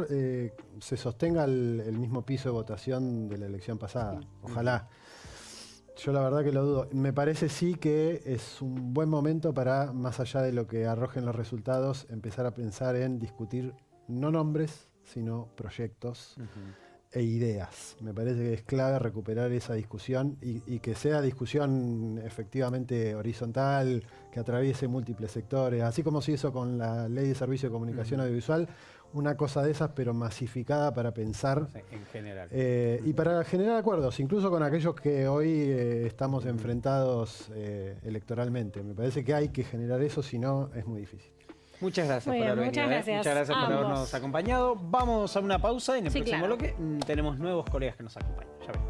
se sostenga el mismo piso de votación de la elección pasada, ojalá. Yo la verdad que lo dudo. Me parece sí que es un buen momento para, más allá de lo que arrojen los resultados, empezar a pensar en discutir no nombres, sino proyectos e ideas. Me parece que es clave recuperar esa discusión y que sea discusión efectivamente horizontal, que atraviese múltiples sectores, así como se hizo con la Ley de Servicio de Comunicación Audiovisual, una cosa de esas, pero masificada para pensar en general. Y para generar acuerdos, incluso con aquellos que hoy estamos enfrentados electoralmente. Me parece que hay que generar eso, si no es muy difícil. Muchas gracias por haber venido. Muchas gracias por habernos acompañado. Vamos a una pausa y en el próximo bloque tenemos nuevos colegas que nos acompañan. Ya ven.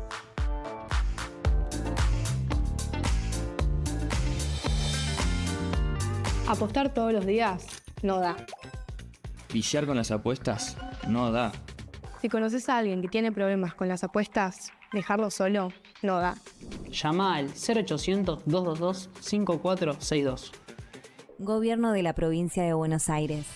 Apostar todos los días no da. Viciar con las apuestas no da. Si conoces a alguien que tiene problemas con las apuestas, dejarlo solo no da. Llama al 0800-222-5462. Gobierno de la Provincia de Buenos Aires.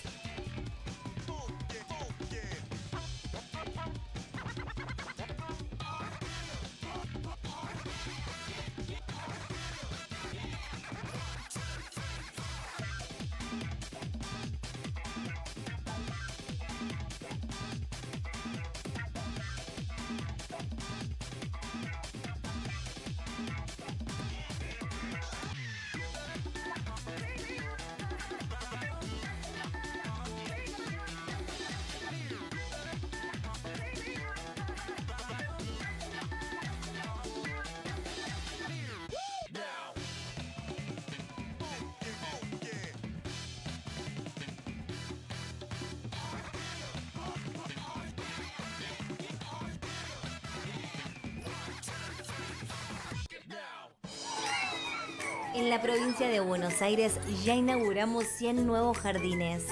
En la provincia de Buenos Aires ya inauguramos 100 nuevos jardines.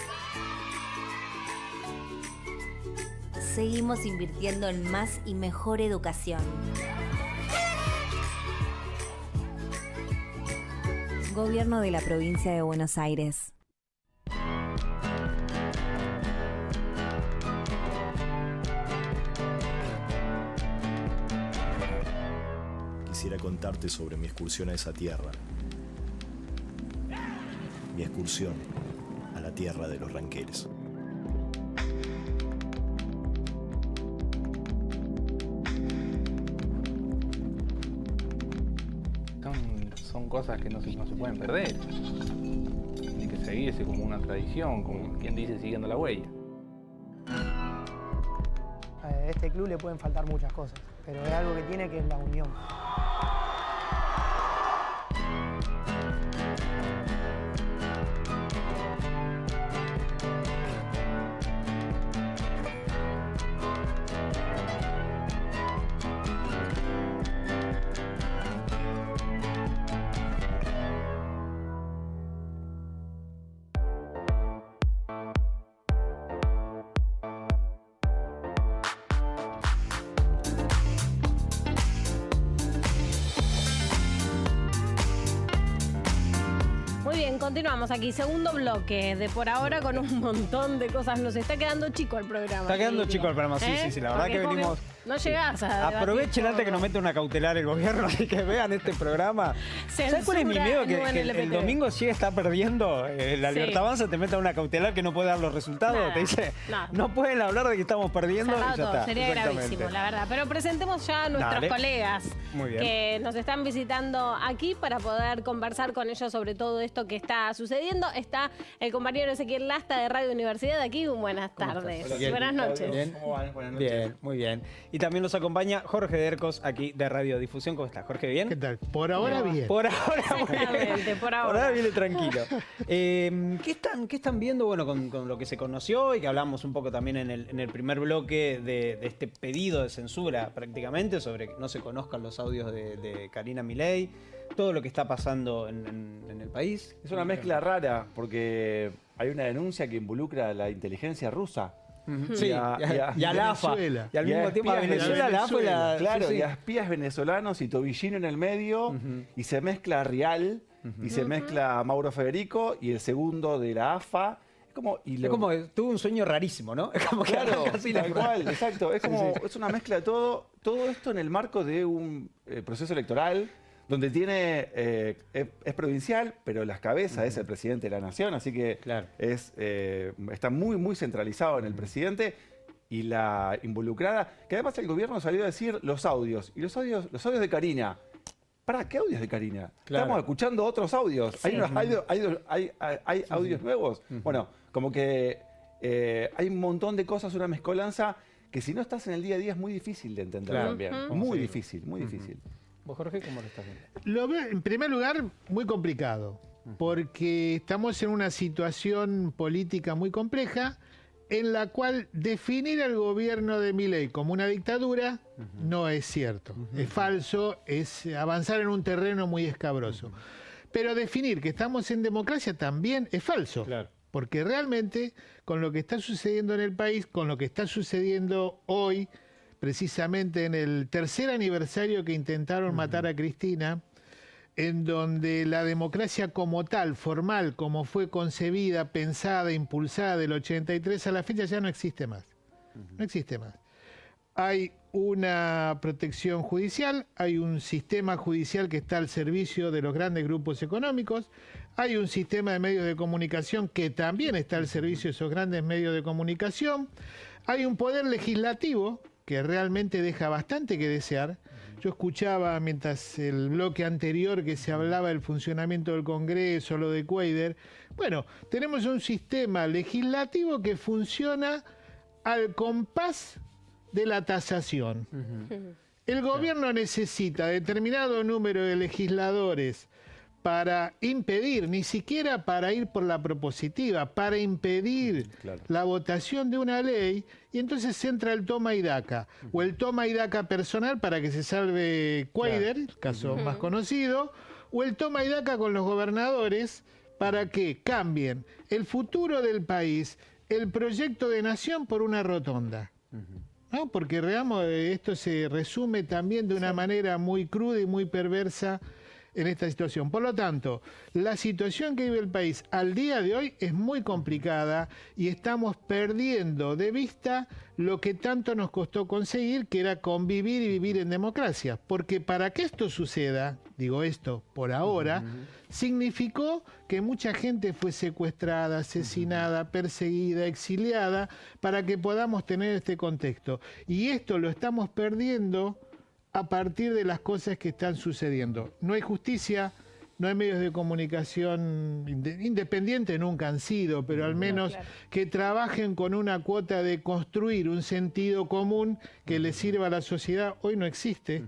Seguimos invirtiendo en más y mejor educación. Gobierno de la Provincia de Buenos Aires. quisiera contarte sobre mi excursión a esa tierra. Mi excursión a la tierra de los Ranqueles. Son cosas que no se pueden perder. Tiene que seguirse como una tradición, como quien dice, siguiendo la huella. A este club le pueden faltar muchas cosas, pero es algo que tiene, que es la unión. Continuamos aquí, segundo bloque de Por Ahora con un montón de cosas. Nos está quedando chico el programa. Está quedando chico el programa, sí, la verdad que venimos... No llegás a aprovechen antes que nos mete una cautelar el gobierno y que vean este programa. ¿Sabes cuál es mi miedo? Que el domingo si está perdiendo, la Libertad Avanza te mete una cautelar que no puede dar los resultados. Te dice, no pueden hablar de que estamos perdiendo. Y ya está. Sería gravísimo, la verdad. Pero presentemos ya a nuestros colegas que nos están visitando aquí para poder conversar con ellos sobre todo esto que está sucediendo. Está el compañero Ezequiel Lasta de Radio Universidad aquí. Buenas tardes. Buenas noches. Bien. ¿Cómo van? Buenas noches. Bien, muy bien. Y también nos acompaña Jorge Dercos aquí de Radiodifusión. ¿Cómo estás, Jorge? ¿Bien? ¿Qué tal? Por ahora bien. Por ahora bien. Por ahora viene tranquilo. ¿Qué están viendo con lo que se conoció y que hablamos un poco también en el primer bloque de este pedido de censura prácticamente sobre que no se conozcan los audios de Karina Milei? Todo lo que está pasando en el país. Es una mezcla rara porque hay una denuncia que involucra a la inteligencia rusa. Sí, y a la AFA. Y al mismo tiempo a Venezuela, la AFA y la... Claro, y a espías venezolanos y Tobillino en el medio, y se mezcla Rial, y se mezcla Mauro Federico, y el segundo de la AFA. Es como tuvo un sueño rarísimo, ¿no? Es como que claro, tal cual, exacto. Es como es una mezcla de todo esto en el marco de un proceso electoral donde es provincial, pero las cabezas es el presidente de la nación, así que está muy, muy centralizado en el presidente y la involucrada, que además el gobierno salió a decir los audios de Karina. ¿Para qué audios de Karina? Claro. Estamos escuchando otros audios. Sí. ¿Hay audios nuevos? Bueno, como que hay un montón de cosas, una mezcolanza, que si no estás en el día a día es muy difícil de entender también. Muy difícil, muy difícil. ¿Vos, Jorge, cómo lo estás viendo? Lo veo, en primer lugar, muy complicado, porque estamos en una situación política muy compleja en la cual definir al gobierno de Milei como una dictadura no es cierto. Es falso, es avanzar en un terreno muy escabroso. Pero definir que estamos en democracia también es falso. Claro. Porque realmente, con lo que está sucediendo en el país, con lo que está sucediendo hoy, precisamente en el tercer aniversario que intentaron matar a Cristina, en donde la democracia como tal, formal, como fue concebida, pensada, impulsada del 83 a la fecha, ya no existe más. No existe más. Hay una protección judicial, hay un sistema judicial que está al servicio de los grandes grupos económicos, hay un sistema de medios de comunicación que también está al servicio de esos grandes medios de comunicación, hay un poder legislativo que realmente deja bastante que desear. Yo escuchaba mientras el bloque anterior que se hablaba del funcionamiento del Congreso, lo de Cuader. Bueno, tenemos un sistema legislativo que funciona al compás de la tasación. El gobierno necesita determinado número de legisladores para impedir, ni siquiera para ir por la propositiva, para impedir la votación de una ley, y entonces entra el toma y daca, o el toma y daca personal para que se salve Cuader, el caso más conocido, o el toma y daca con los gobernadores para que cambien el futuro del país, el proyecto de nación por una rotonda. ¿No? Porque esto se resume también de una manera muy cruda y muy perversa en esta situación. Por lo tanto, la situación que vive el país al día de hoy es muy complicada y estamos perdiendo de vista lo que tanto nos costó conseguir, que era convivir y vivir en democracia. Porque para que esto suceda, digo esto por ahora, significó que mucha gente fue secuestrada, asesinada, perseguida, exiliada, para que podamos tener este contexto. Y esto lo estamos perdiendo a partir de las cosas que están sucediendo. No hay justicia, no hay medios de comunicación independientes, nunca han sido, pero al menos que trabajen con una cuota de construir un sentido común que le sirva a la sociedad, hoy no existe.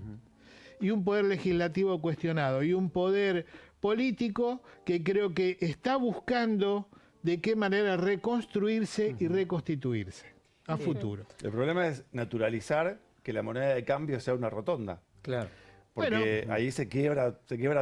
Y un poder legislativo cuestionado, y un poder político que creo que está buscando de qué manera reconstruirse y reconstituirse a futuro. El problema es naturalizar que la moneda de cambio sea una rotonda. Claro. Porque ahí se quiebra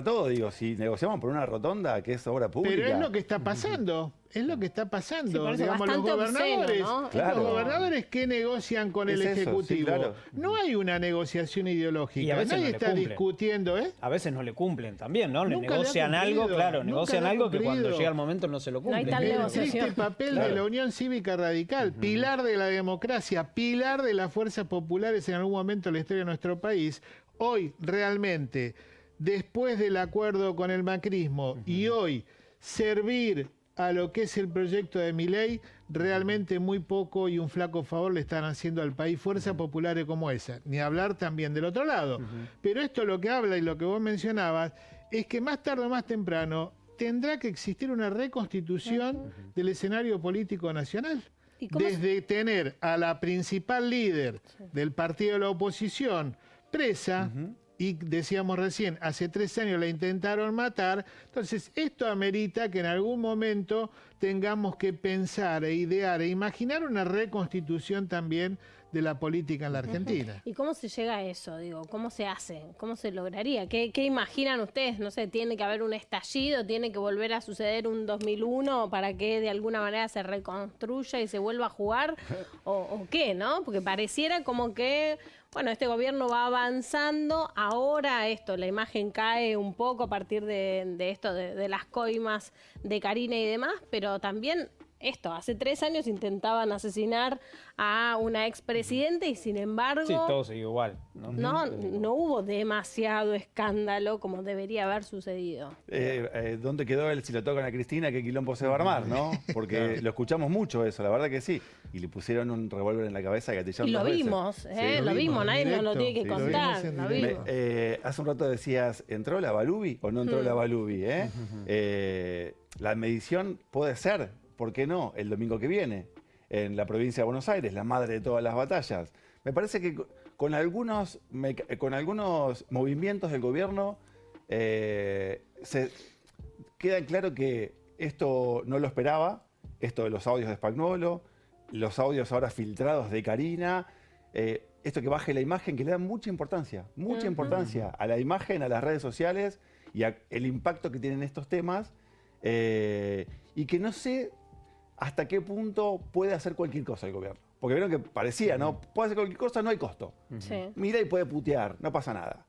todo, digo, si negociamos por una rotonda que es obra pública. Pero es lo que está pasando, es lo que está pasando. Sí, por eso digamos, los bastante gobernadores, obsceno, ¿no? los gobernadores que negocian con el Es eso, Ejecutivo. sí, claro. No hay una negociación ideológica, Y a veces nadie no le está cumplen. discutiendo, ¿eh? A veces no le cumplen también, ¿no? Le Nunca le ha negocian algo, cumplido, claro, nunca negocian le ha algo que cumplido. cuando llega el momento no se lo cumplen. El triste papel de la Unión Cívica Radical, pilar de la democracia, pilar de las fuerzas populares en algún momento de la historia de nuestro país, hoy realmente, después del acuerdo con el macrismo y hoy servir a lo que es el proyecto de Milei, realmente muy poco y un flaco favor le están haciendo al país fuerzas populares como esa. Ni hablar también del otro lado. Pero esto lo que habla y lo que vos mencionabas es que más tarde o más temprano tendrá que existir una reconstitución del escenario político nacional. Desde tener a la principal líder del partido de la oposición presa, y decíamos recién, hace 3 años la intentaron matar, entonces esto amerita que en algún momento tengamos que pensar e idear e imaginar una reconstitución también de la política en la Argentina. ¿Y cómo se llega a eso? Digo, ¿cómo se hace? ¿Cómo se lograría? ¿Qué imaginan ustedes? No sé, ¿tiene que haber un estallido? ¿Tiene que volver a suceder un 2001 para que de alguna manera se reconstruya y se vuelva a jugar? ¿O qué, no? Porque pareciera como que, bueno, este gobierno va avanzando, ahora la imagen cae un poco a partir de esto, de las coimas de Karina y demás, pero también hace 3 años intentaban asesinar a una expresidenta y sin embargo... Sí, todo siguió igual. No hubo demasiado escándalo como debería haber sucedido. ¿Dónde quedó el si lo tocan a Cristina, qué quilombo se va a armar, no? Porque lo escuchamos mucho eso, la verdad que sí. Y le pusieron un revólver en la cabeza y gatillaron Y lo 2 veces. vimos, Sí, lo vimos, nadie nos lo tiene que contar. Lo vimos. Hace un rato decías, ¿entró la Balubi o no entró la Balubi? La medición puede ser, ¿por qué no? El domingo que viene, en la provincia de Buenos Aires, la madre de todas las batallas. Me parece que con algunos movimientos del gobierno se queda claro que esto no lo esperaba, esto de los audios de Spagnuolo, los audios ahora filtrados de Karina, esto que baje la imagen, que le da mucha importancia a la imagen, a las redes sociales y al impacto que tienen estos temas, y que no sé hasta qué punto puede hacer cualquier cosa el gobierno. Porque vieron que parecía, ¿no? Puede hacer cualquier cosa, no hay costo. Milei puede putear, no pasa nada.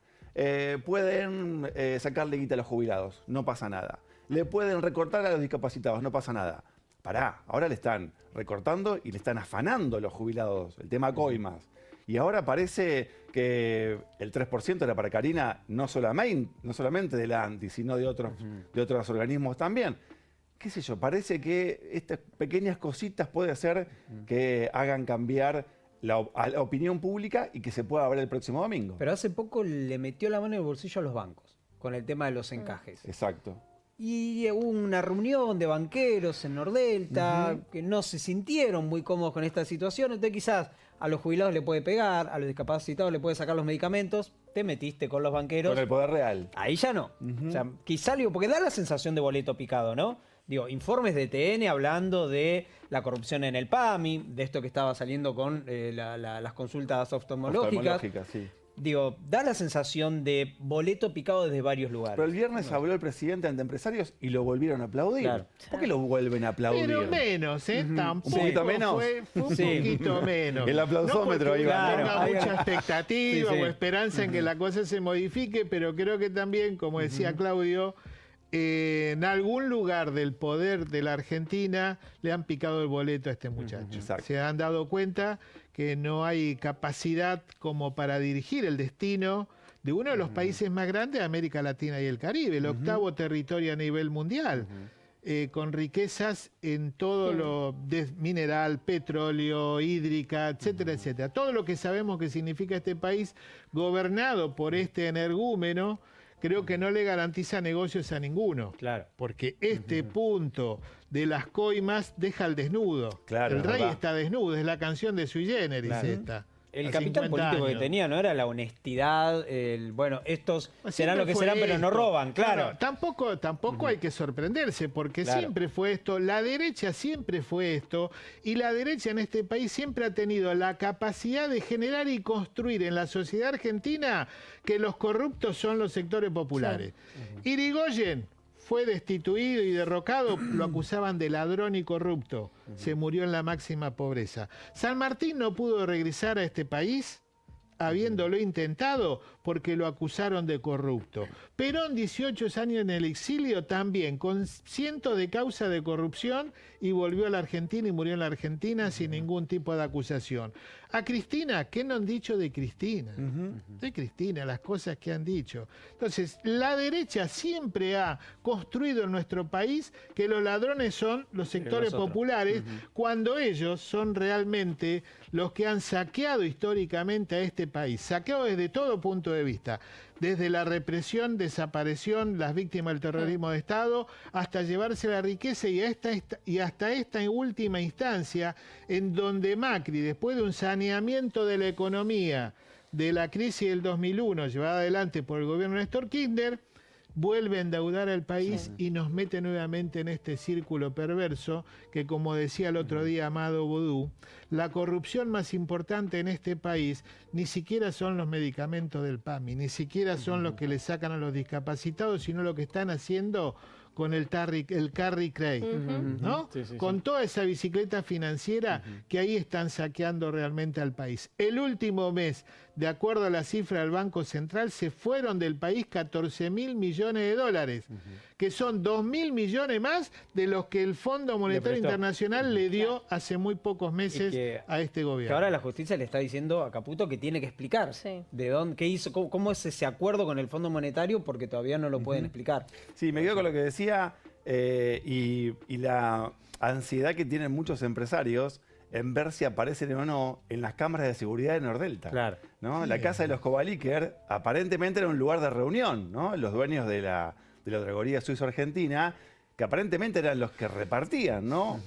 Pueden sacarle guita a los jubilados, no pasa nada. Le pueden recortar a los discapacitados, no pasa nada. Pará, ahora le están recortando y le están afanando a los jubilados, el tema coimas. Y ahora parece que el 3% era para Karina, no solamente de la ANTI, sino de otros organismos también. Qué sé yo, parece que estas pequeñas cositas puede hacer que hagan cambiar a la opinión pública y que se pueda ver el próximo domingo. Pero hace poco le metió la mano en el bolsillo a los bancos con el tema de los encajes. Exacto. Y hubo una reunión de banqueros en Nordelta que no se sintieron muy cómodos con esta situación. Entonces quizás a los jubilados le puede pegar, a los discapacitados le puede sacar los medicamentos. Te metiste con los banqueros. Con el poder real. Ahí ya no. O sea, quizá porque da la sensación de boleto picado, ¿no? Digo, informes de TN hablando de la corrupción en el PAMI, de esto que estaba saliendo con las consultas oftalmológicas. Sí. digo, da la sensación de boleto picado desde varios lugares. Pero el viernes habló el presidente ante empresarios y lo volvieron a aplaudir. Claro. ¿Por qué lo vuelven a aplaudir? Pero menos, ¿eh? Tampoco ¿Un poquito menos? fue un poquito menos. El aplausómetro no iba. porque Claro, tenga mucha expectativa Sí, sí. o esperanza en que la cosa se modifique, pero creo que también, como decía Claudio, en algún lugar del poder de la Argentina le han picado el boleto a este muchacho. Se han dado cuenta que no hay capacidad como para dirigir el destino de uno de los países más grandes de América Latina y el Caribe, el octavo territorio a nivel mundial, con riquezas en todo lo mineral, petróleo, hídrica, etcétera, etcétera. Todo lo que sabemos que significa este país gobernado por este energúmeno, creo que no le garantiza negocios a ninguno. Claro. Porque este punto de las coimas deja al desnudo. Claro, el es rey verdad. está desnudo, es la canción de Sui Generis Claro. esta. El a capital 50 político que años. tenía no era la honestidad, bueno, estos serán lo que Siempre serán, fue pero no esto. roban, claro. Tampoco hay que sorprenderse, porque Claro. siempre fue esto, la derecha siempre fue esto, y la derecha en este país siempre ha tenido la capacidad de generar y construir en la sociedad argentina que los corruptos son los sectores populares. Irigoyen fue destituido y derrocado, lo acusaban de ladrón y corrupto. Se murió en la máxima pobreza. San Martín no pudo regresar a este país habiéndolo intentado porque lo acusaron de corrupto. Perón, 18 años en el exilio también, con cientos de causas de corrupción, y volvió a la Argentina y murió en la Argentina sin ningún tipo de acusación. A Cristina, ¿qué no han dicho de Cristina? De Cristina, las cosas que han dicho. Entonces, la derecha siempre ha construido en nuestro país que los ladrones son los sectores nosotros. populares, cuando ellos son realmente los que han saqueado históricamente a este país, saqueado desde todo punto de vista, desde la represión, desaparición, las víctimas del terrorismo de Estado, hasta llevarse la riqueza y hasta esta última instancia en donde Macri, después de un saneamiento de la economía de la crisis del 2001 llevada adelante por el gobierno de Néstor Kirchner, vuelve a endeudar al país y nos mete nuevamente en este círculo perverso que, como decía el otro día Amado Boudou, la corrupción más importante en este país ni siquiera son los medicamentos del PAMI, ni siquiera son los que le sacan a los discapacitados, sino lo que están haciendo con el Carry Cray, ¿no? Sí, sí, con toda esa bicicleta financiera que ahí están saqueando realmente al país. El último mes, de acuerdo a la cifra del Banco Central, se fueron del país 14.000 millones de dólares, que son 2.000 millones más de los que el Fondo Monetario Internacional le dio hace muy pocos meses a este Que gobierno. ahora la justicia le está diciendo a Caputo que tiene que explicar de dónde, qué hizo, cómo es ese acuerdo con el Fondo Monetario, porque todavía no lo pueden explicar. Sí, me quedo con lo que decía y la ansiedad que tienen muchos empresarios en ver si aparecen o no en las cámaras de seguridad de Nordelta. Claro. ¿No? La casa de los Kovaliker aparentemente era un lugar de reunión, ¿no? Los dueños de la droguería suizo-argentina, que aparentemente eran los que repartían, ¿no?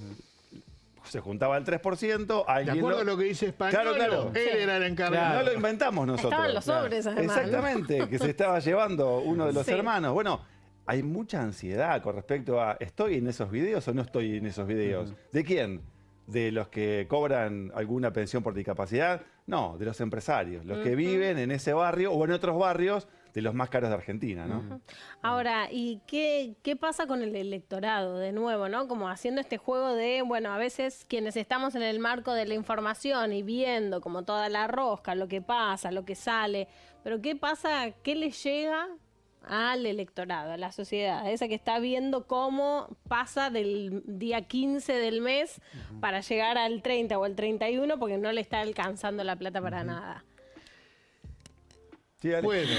Se juntaba el 3%. De acuerdo a lo que dice Español, claro. él era el encargado. No lo inventamos nosotros. Estaban los sobres, además. Exactamente, que se estaba llevando uno de los Sí. hermanos. Bueno, hay mucha ansiedad con respecto a ¿estoy en esos videos o no estoy en esos videos? ¿De quién? ¿De los que cobran alguna pensión por discapacidad? No, de los empresarios, los que viven en ese barrio o en otros barrios de los más caros de Argentina, ¿no? Ahora, ¿y qué pasa con el electorado? De nuevo, ¿no? Como haciendo este juego de, bueno, a veces quienes estamos en el marco de la información y viendo como toda la rosca, lo que pasa, lo que sale, pero ¿qué pasa? ¿Qué le llega al electorado, a la sociedad? Esa que está viendo cómo pasa del día 15 del mes para llegar al 30 o al 31 porque no le está alcanzando la plata para nada. Sí, Ale. Bueno,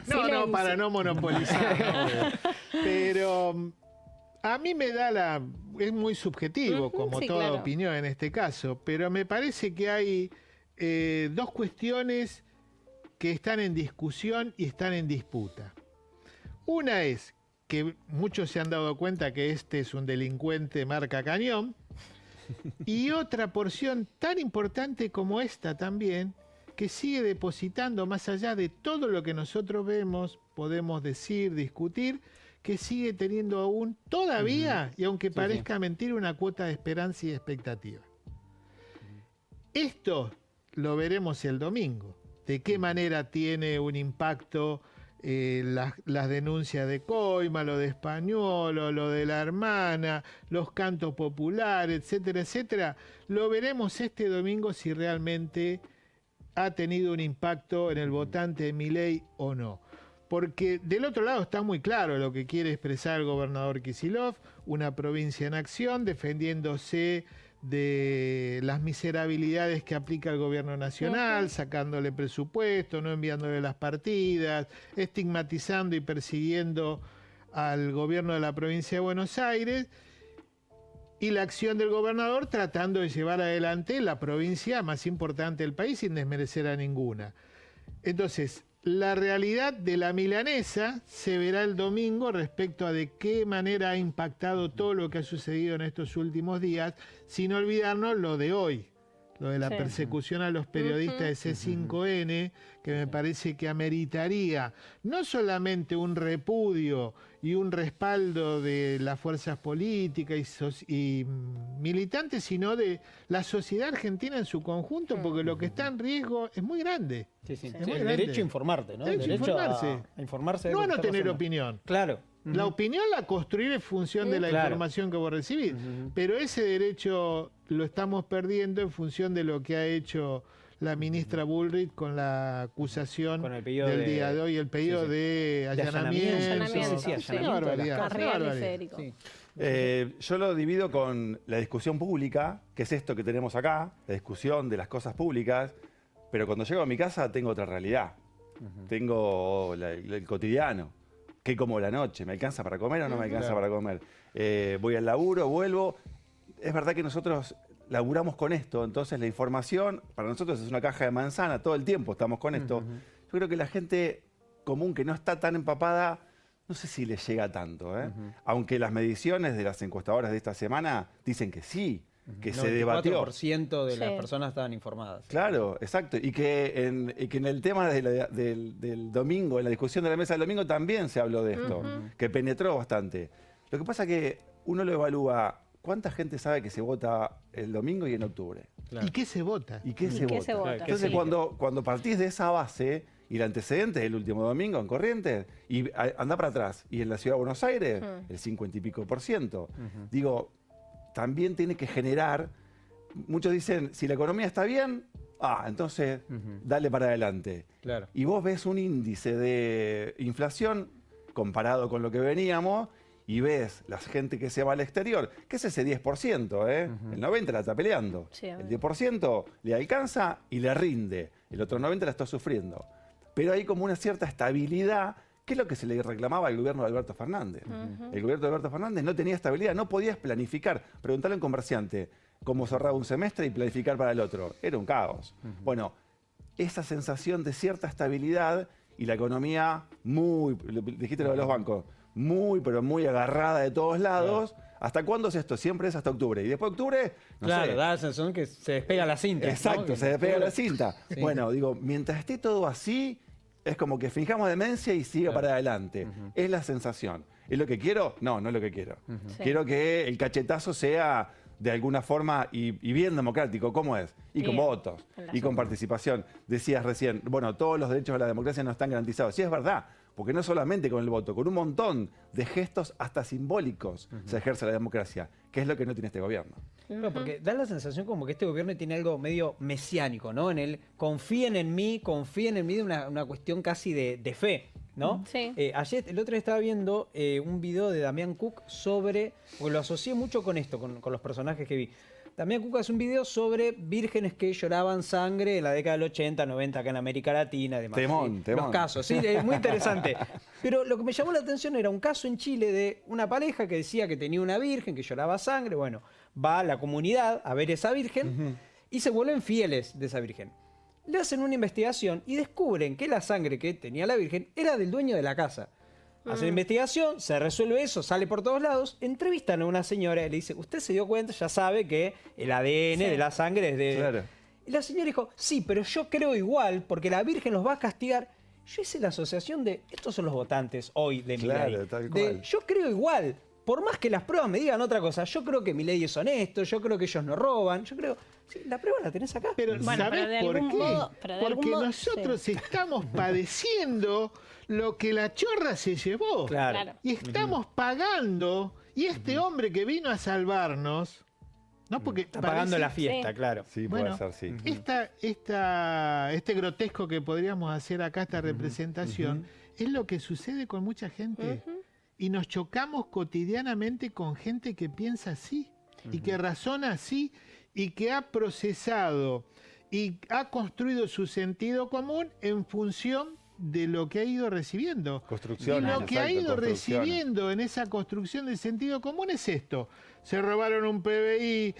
no, para no monopolizar, pero a mí me da es muy subjetivo, como sí, toda claro. opinión en este caso, pero me parece que hay dos cuestiones que están en discusión y están en disputa. Una es que muchos se han dado cuenta que este es un delincuente marca cañón, y otra porción tan importante como esta también, que sigue depositando, más allá de todo lo que nosotros vemos, podemos decir, discutir, que sigue teniendo aún todavía, y aunque parezca mentir, una cuota de esperanza y expectativa. Esto lo veremos el domingo. de qué manera tiene un impacto las denuncias de Coima, lo de Españolo, lo de la hermana, los cantos populares, etcétera, etcétera. Lo veremos este domingo si realmente ha tenido un impacto en el votante de Milei o no. Porque del otro lado está muy claro lo que quiere expresar el gobernador Kicillof, una provincia en acción, defendiéndose de las miserabilidades que aplica el gobierno nacional, sacándole presupuesto, no enviándole las partidas, estigmatizando y persiguiendo al gobierno de la provincia de Buenos Aires, y la acción del gobernador tratando de llevar adelante la provincia más importante del país sin desmerecer a ninguna. Entonces, la realidad de la milanesa se verá el domingo respecto a de qué manera ha impactado todo lo que ha sucedido en estos últimos días, sin olvidarnos lo de hoy, lo de la persecución a los periodistas de C5N, que me parece que ameritaría no solamente un repudio y un respaldo de las fuerzas políticas y militantes, sino de la sociedad argentina en su conjunto, porque lo que está en riesgo es muy grande. El derecho a informarte, ¿no? El derecho a informarse. No a no tener opinión. Claro. La opinión la construir en función de la información que vos recibís, pero ese derecho lo estamos perdiendo en función de lo que ha hecho la ministra Bullrich con la acusación del día de hoy, el pedido de allanamiento. Una barbaridad. Yo lo divido con la discusión pública, que es esto que tenemos acá, la discusión de las cosas públicas, pero cuando llego a mi casa tengo otra realidad. Tengo el cotidiano. ¿Qué como la noche? ¿Me alcanza para comer o no me alcanza para comer? Voy al laburo, vuelvo. Es verdad que nosotros laburamos con esto, entonces la información para nosotros es una caja de manzana, todo el tiempo estamos con esto. Yo creo que la gente común que no está tan empapada, no sé si le llega tanto. Aunque las mediciones de las encuestadoras de esta semana dicen que sí, que se debatió. 94% de las personas estaban informadas. Claro, exacto. Y que en el tema del domingo, en la discusión de la mesa del domingo, también se habló de esto, que penetró bastante. Lo que pasa es que uno lo evalúa, ¿cuánta gente sabe que se vota el domingo y en octubre? ¿Y qué se vota? ¿Y qué se vota? Entonces, cuando partís de esa base y el antecedente del último domingo en Corrientes, y anda para atrás, y en la Ciudad de Buenos Aires, el 50 y pico %. Digo, también tiene que generar, muchos dicen, si la economía está bien, entonces dale para adelante. Claro. Y vos ves un índice de inflación comparado con lo que veníamos y ves la gente que se va al exterior, que es ese 10%, el 90% la está peleando. Sí, el 10% le alcanza y le rinde, el otro 90% la está sufriendo. Pero hay como una cierta estabilidad, que es lo que se le reclamaba al gobierno de Alberto Fernández. El gobierno de Alberto Fernández no tenía estabilidad, no podías planificar. Preguntarle a un comerciante cómo cerraba un semestre y planificar para el otro. Era un caos. Bueno, esa sensación de cierta estabilidad y la economía muy, dijiste lo de los bancos, pero muy agarrada de todos lados. ¿Hasta cuándo es esto? Siempre es hasta octubre. Y después de octubre, no sé. Da la sensación que se despega la cinta. Exacto, ¿no? se despega la cinta. Sí. Bueno, digo, mientras esté todo así, es como que fijamos demencia y siga para adelante. Es la sensación. ¿Es lo que quiero? No, no es lo que quiero. Quiero que el cachetazo sea de alguna forma y bien democrático. ¿Cómo es? Y con votos, y con participación. Decías recién, bueno, todos los derechos de la democracia no están garantizados. Sí, es verdad. Porque no solamente con el voto, con un montón de gestos hasta simbólicos se ejerce la democracia, que es lo que no tiene este gobierno. No, porque da la sensación como que este gobierno tiene algo medio mesiánico, ¿no? En el confíen en mí de una cuestión casi de fe, ¿no? Sí. Ayer, el otro día estaba viendo un video de Damián Cook sobre, porque lo asocié mucho con esto, con los personajes que vi. Damián Cook hace un video sobre vírgenes que lloraban sangre en la década del 80, 90 acá en América Latina y demás. Temón. Los casos, sí, es muy interesante. Pero lo que me llamó la atención era un caso en Chile de una pareja que decía que tenía una virgen que lloraba sangre. Bueno, va a la comunidad a ver esa virgen y se vuelven fieles de esa virgen. Le hacen una investigación y descubren que la sangre que tenía la virgen era del dueño de la casa. Hacen investigación, se resuelve eso, sale por todos lados, entrevistan a una señora y le dice, usted se dio cuenta, ya sabe que el ADN de la sangre es de... Claro. Y la señora dijo, sí, pero yo creo igual, porque la Virgen los va a castigar. Yo hice la asociación de, estos son los votantes hoy de Milei. Claro, tal cual. Yo creo igual, por más que las pruebas me digan otra cosa, yo creo que Milei es honesto, yo creo que ellos no roban, yo creo... Sí, la prueba la tenés acá. Pero Bueno, ¿sabés pero de por algún qué? modo- pero de Porque algún modo, nosotros estamos padeciendo lo que la chorra se llevó. Claro. Claro. Y estamos pagando, y este hombre que vino a salvarnos, ¿no? Porque Está pagando la parece- fiesta, Sí. claro. Sí, Bueno, puede ser, sí. este grotesco que podríamos hacer acá, esta representación, es lo que sucede con mucha gente. Y nos chocamos cotidianamente con gente que piensa así, y que razona así, y que ha procesado y ha construido su sentido común en función de lo que ha ido recibiendo. Construcciones, Y lo que ha exacto, ido construcciones. recibiendo en esa construcción de sentido común es esto. Se robaron un PBI,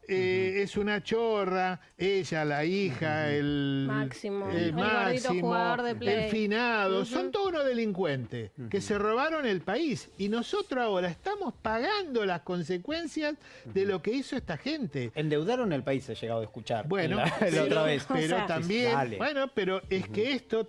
es una chorra, ella, la hija, el Máximo, el el gordito Máximo, jugador de Play. el finado, Ujú. son todos unos delincuentes que se robaron el país. Y nosotros ahora estamos pagando las consecuencias de lo que hizo esta gente. Endeudaron el país, he llegado a escuchar. Bueno, la otra vez. pero O sea, también, dale. bueno, pero es que esto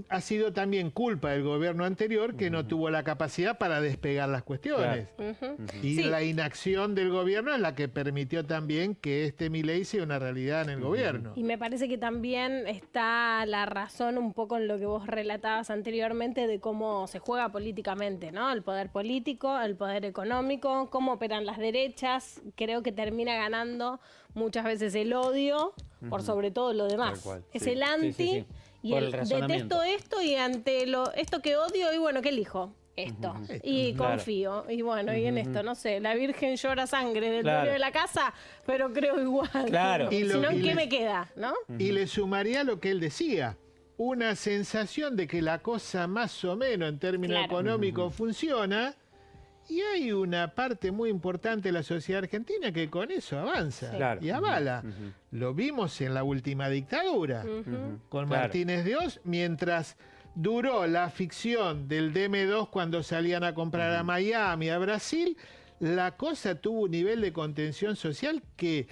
ha sido también culpa del gobierno anterior que no tuvo la capacidad para despegar las cuestiones. Ujú. Y Sí. la inacción del gobierno es la que permitió también que este Milei sea una realidad en el gobierno. Y me parece que también está la razón un poco en lo que vos relatabas anteriormente de cómo se juega políticamente, ¿no? El poder político, el poder económico, cómo operan las derechas. Creo que termina ganando muchas veces el odio por sobre todo lo demás. Tal cual, Es sí. el anti Sí, sí, sí. y Por el el razonamiento. detesto esto y ante esto que odio y bueno, ¿qué elijo? Esto. Y Claro. confío. Y bueno, y en esto, no sé, la Virgen llora sangre del Claro. dueño de la casa, pero creo igual. Claro. Y Si lo- no, y ¿qué le- me queda? ¿No? Y le sumaría lo que él decía, una sensación de que la cosa más o menos en términos Claro. económicos funciona, y hay una parte muy importante de la sociedad argentina que con eso avanza Sí. Claro. y avala. Lo vimos en la última dictadura Ujú. con Claro. Martínez de Oz, mientras duró la ficción del DM2 cuando salían a comprar a Miami, a Brasil, la cosa tuvo un nivel de contención social que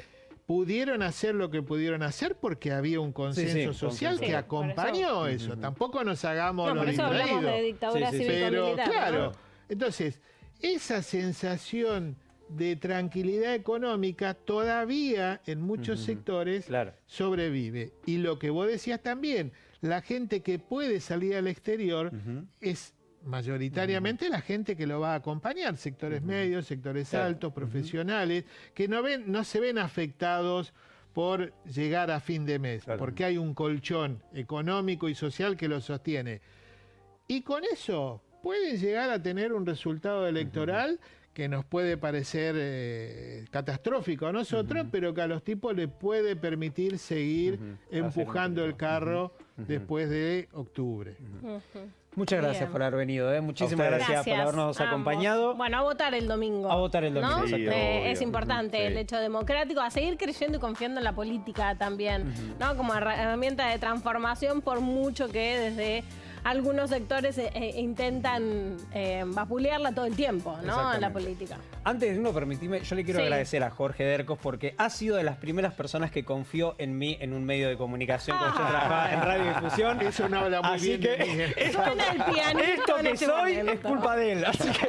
pudieron hacer lo que pudieron hacer porque había un consenso sí, social consenso. que Sí, por acompañó eso. Tampoco nos hagamos No, los por eso hablamos de distraídos. dictadura Sí, sí, sí. cívico-militar. Pero ¿no? claro, entonces, esa sensación de tranquilidad económica todavía en muchos sectores Claro. sobrevive. Y lo que vos decías también, la gente que puede salir al exterior es mayoritariamente la gente que lo va a acompañar, sectores medios, sectores Claro. altos, profesionales, que no se ven afectados por llegar a fin de mes, Claro. porque hay un colchón económico y social que lo sostiene. Y con eso pueden llegar a tener un resultado electoral que nos puede parecer catastrófico a nosotros, pero que a los tipos les puede permitir seguir empujando el carro después de octubre. Ujú. Muchas gracias Bien. por haber venido. Muchísimas ustedes. gracias, por habernos ambos. acompañado. Bueno, a votar el domingo. A votar el domingo, ¿no? sí, obvio. Es importante el Sí. hecho democrático, a seguir creyendo y confiando en la política también, ¿no? Como herramienta de transformación, por mucho que desde algunos sectores intentan vapulearla todo el tiempo, ¿no? Exactamente. La política. Antes de irnos, permitime, yo le quiero Sí. agradecer a Jorge Dercos porque ha sido de las primeras personas que confió en mí en un medio de comunicación cuando yo trabajaba en radiodifusión. Eso no habla muy Así bien que de mí. Suena el pianito esto en que este soy momento. es culpa de él. Así que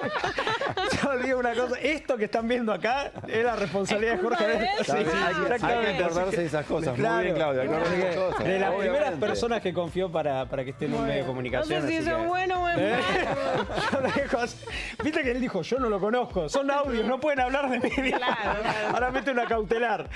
yo digo una cosa, esto que están viendo acá es la responsabilidad ¿Es de Jorge culpa de él? Dercos. Sí, hay que exactamente. acordarse de esas cosas. Muy bien, Claudia, acordarse de esas cosas. De las primeras Obviamente. personas que confió para que esté en un medio de No comunicación. sé si así eso que- es bueno o es malo. Yo lo dejo así. Viste que él dijo, yo no lo conozco, son audios, no pueden hablar de mí. Claro. Ahora mete una cautelar.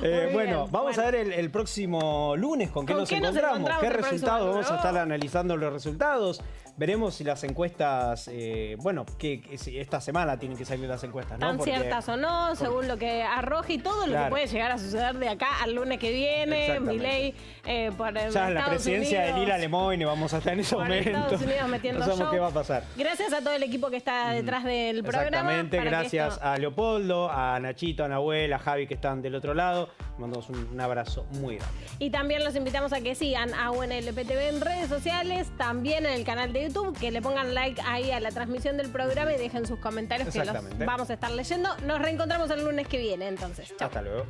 bien, Bueno, vamos bueno. a ver el próximo lunes con qué ¿Con nos qué nos encontramos, encontramos qué el próximo resultados, lunes? vamos a estar analizando los resultados. Veremos si las encuestas, que si esta semana tienen que salir las encuestas, ¿no? Tan Porque- ciertas o no, según lo que arroje y todo lo Claro. que puede llegar a suceder de acá al lunes que viene. Exactamente. Milei por Ya en la Estados presidencia Unidos, de Lila Lemoyne vamos a estar en ese por momento. Estados Unidos metiendo No sabemos show. qué va a pasar. Gracias a todo el equipo que está detrás del programa. Exactamente, para que gracias esto- a Leopoldo, a Nachito, a Nahuel, a Javi que están del otro lado. Mandamos un abrazo muy grande. Y también los invitamos a que sigan a UNLPTV en redes sociales, también en el canal de YouTube, que le pongan like ahí a la transmisión del programa y dejen sus comentarios que los Exactamente. vamos a estar leyendo. Nos reencontramos el lunes que viene, entonces. Chau. Hasta luego.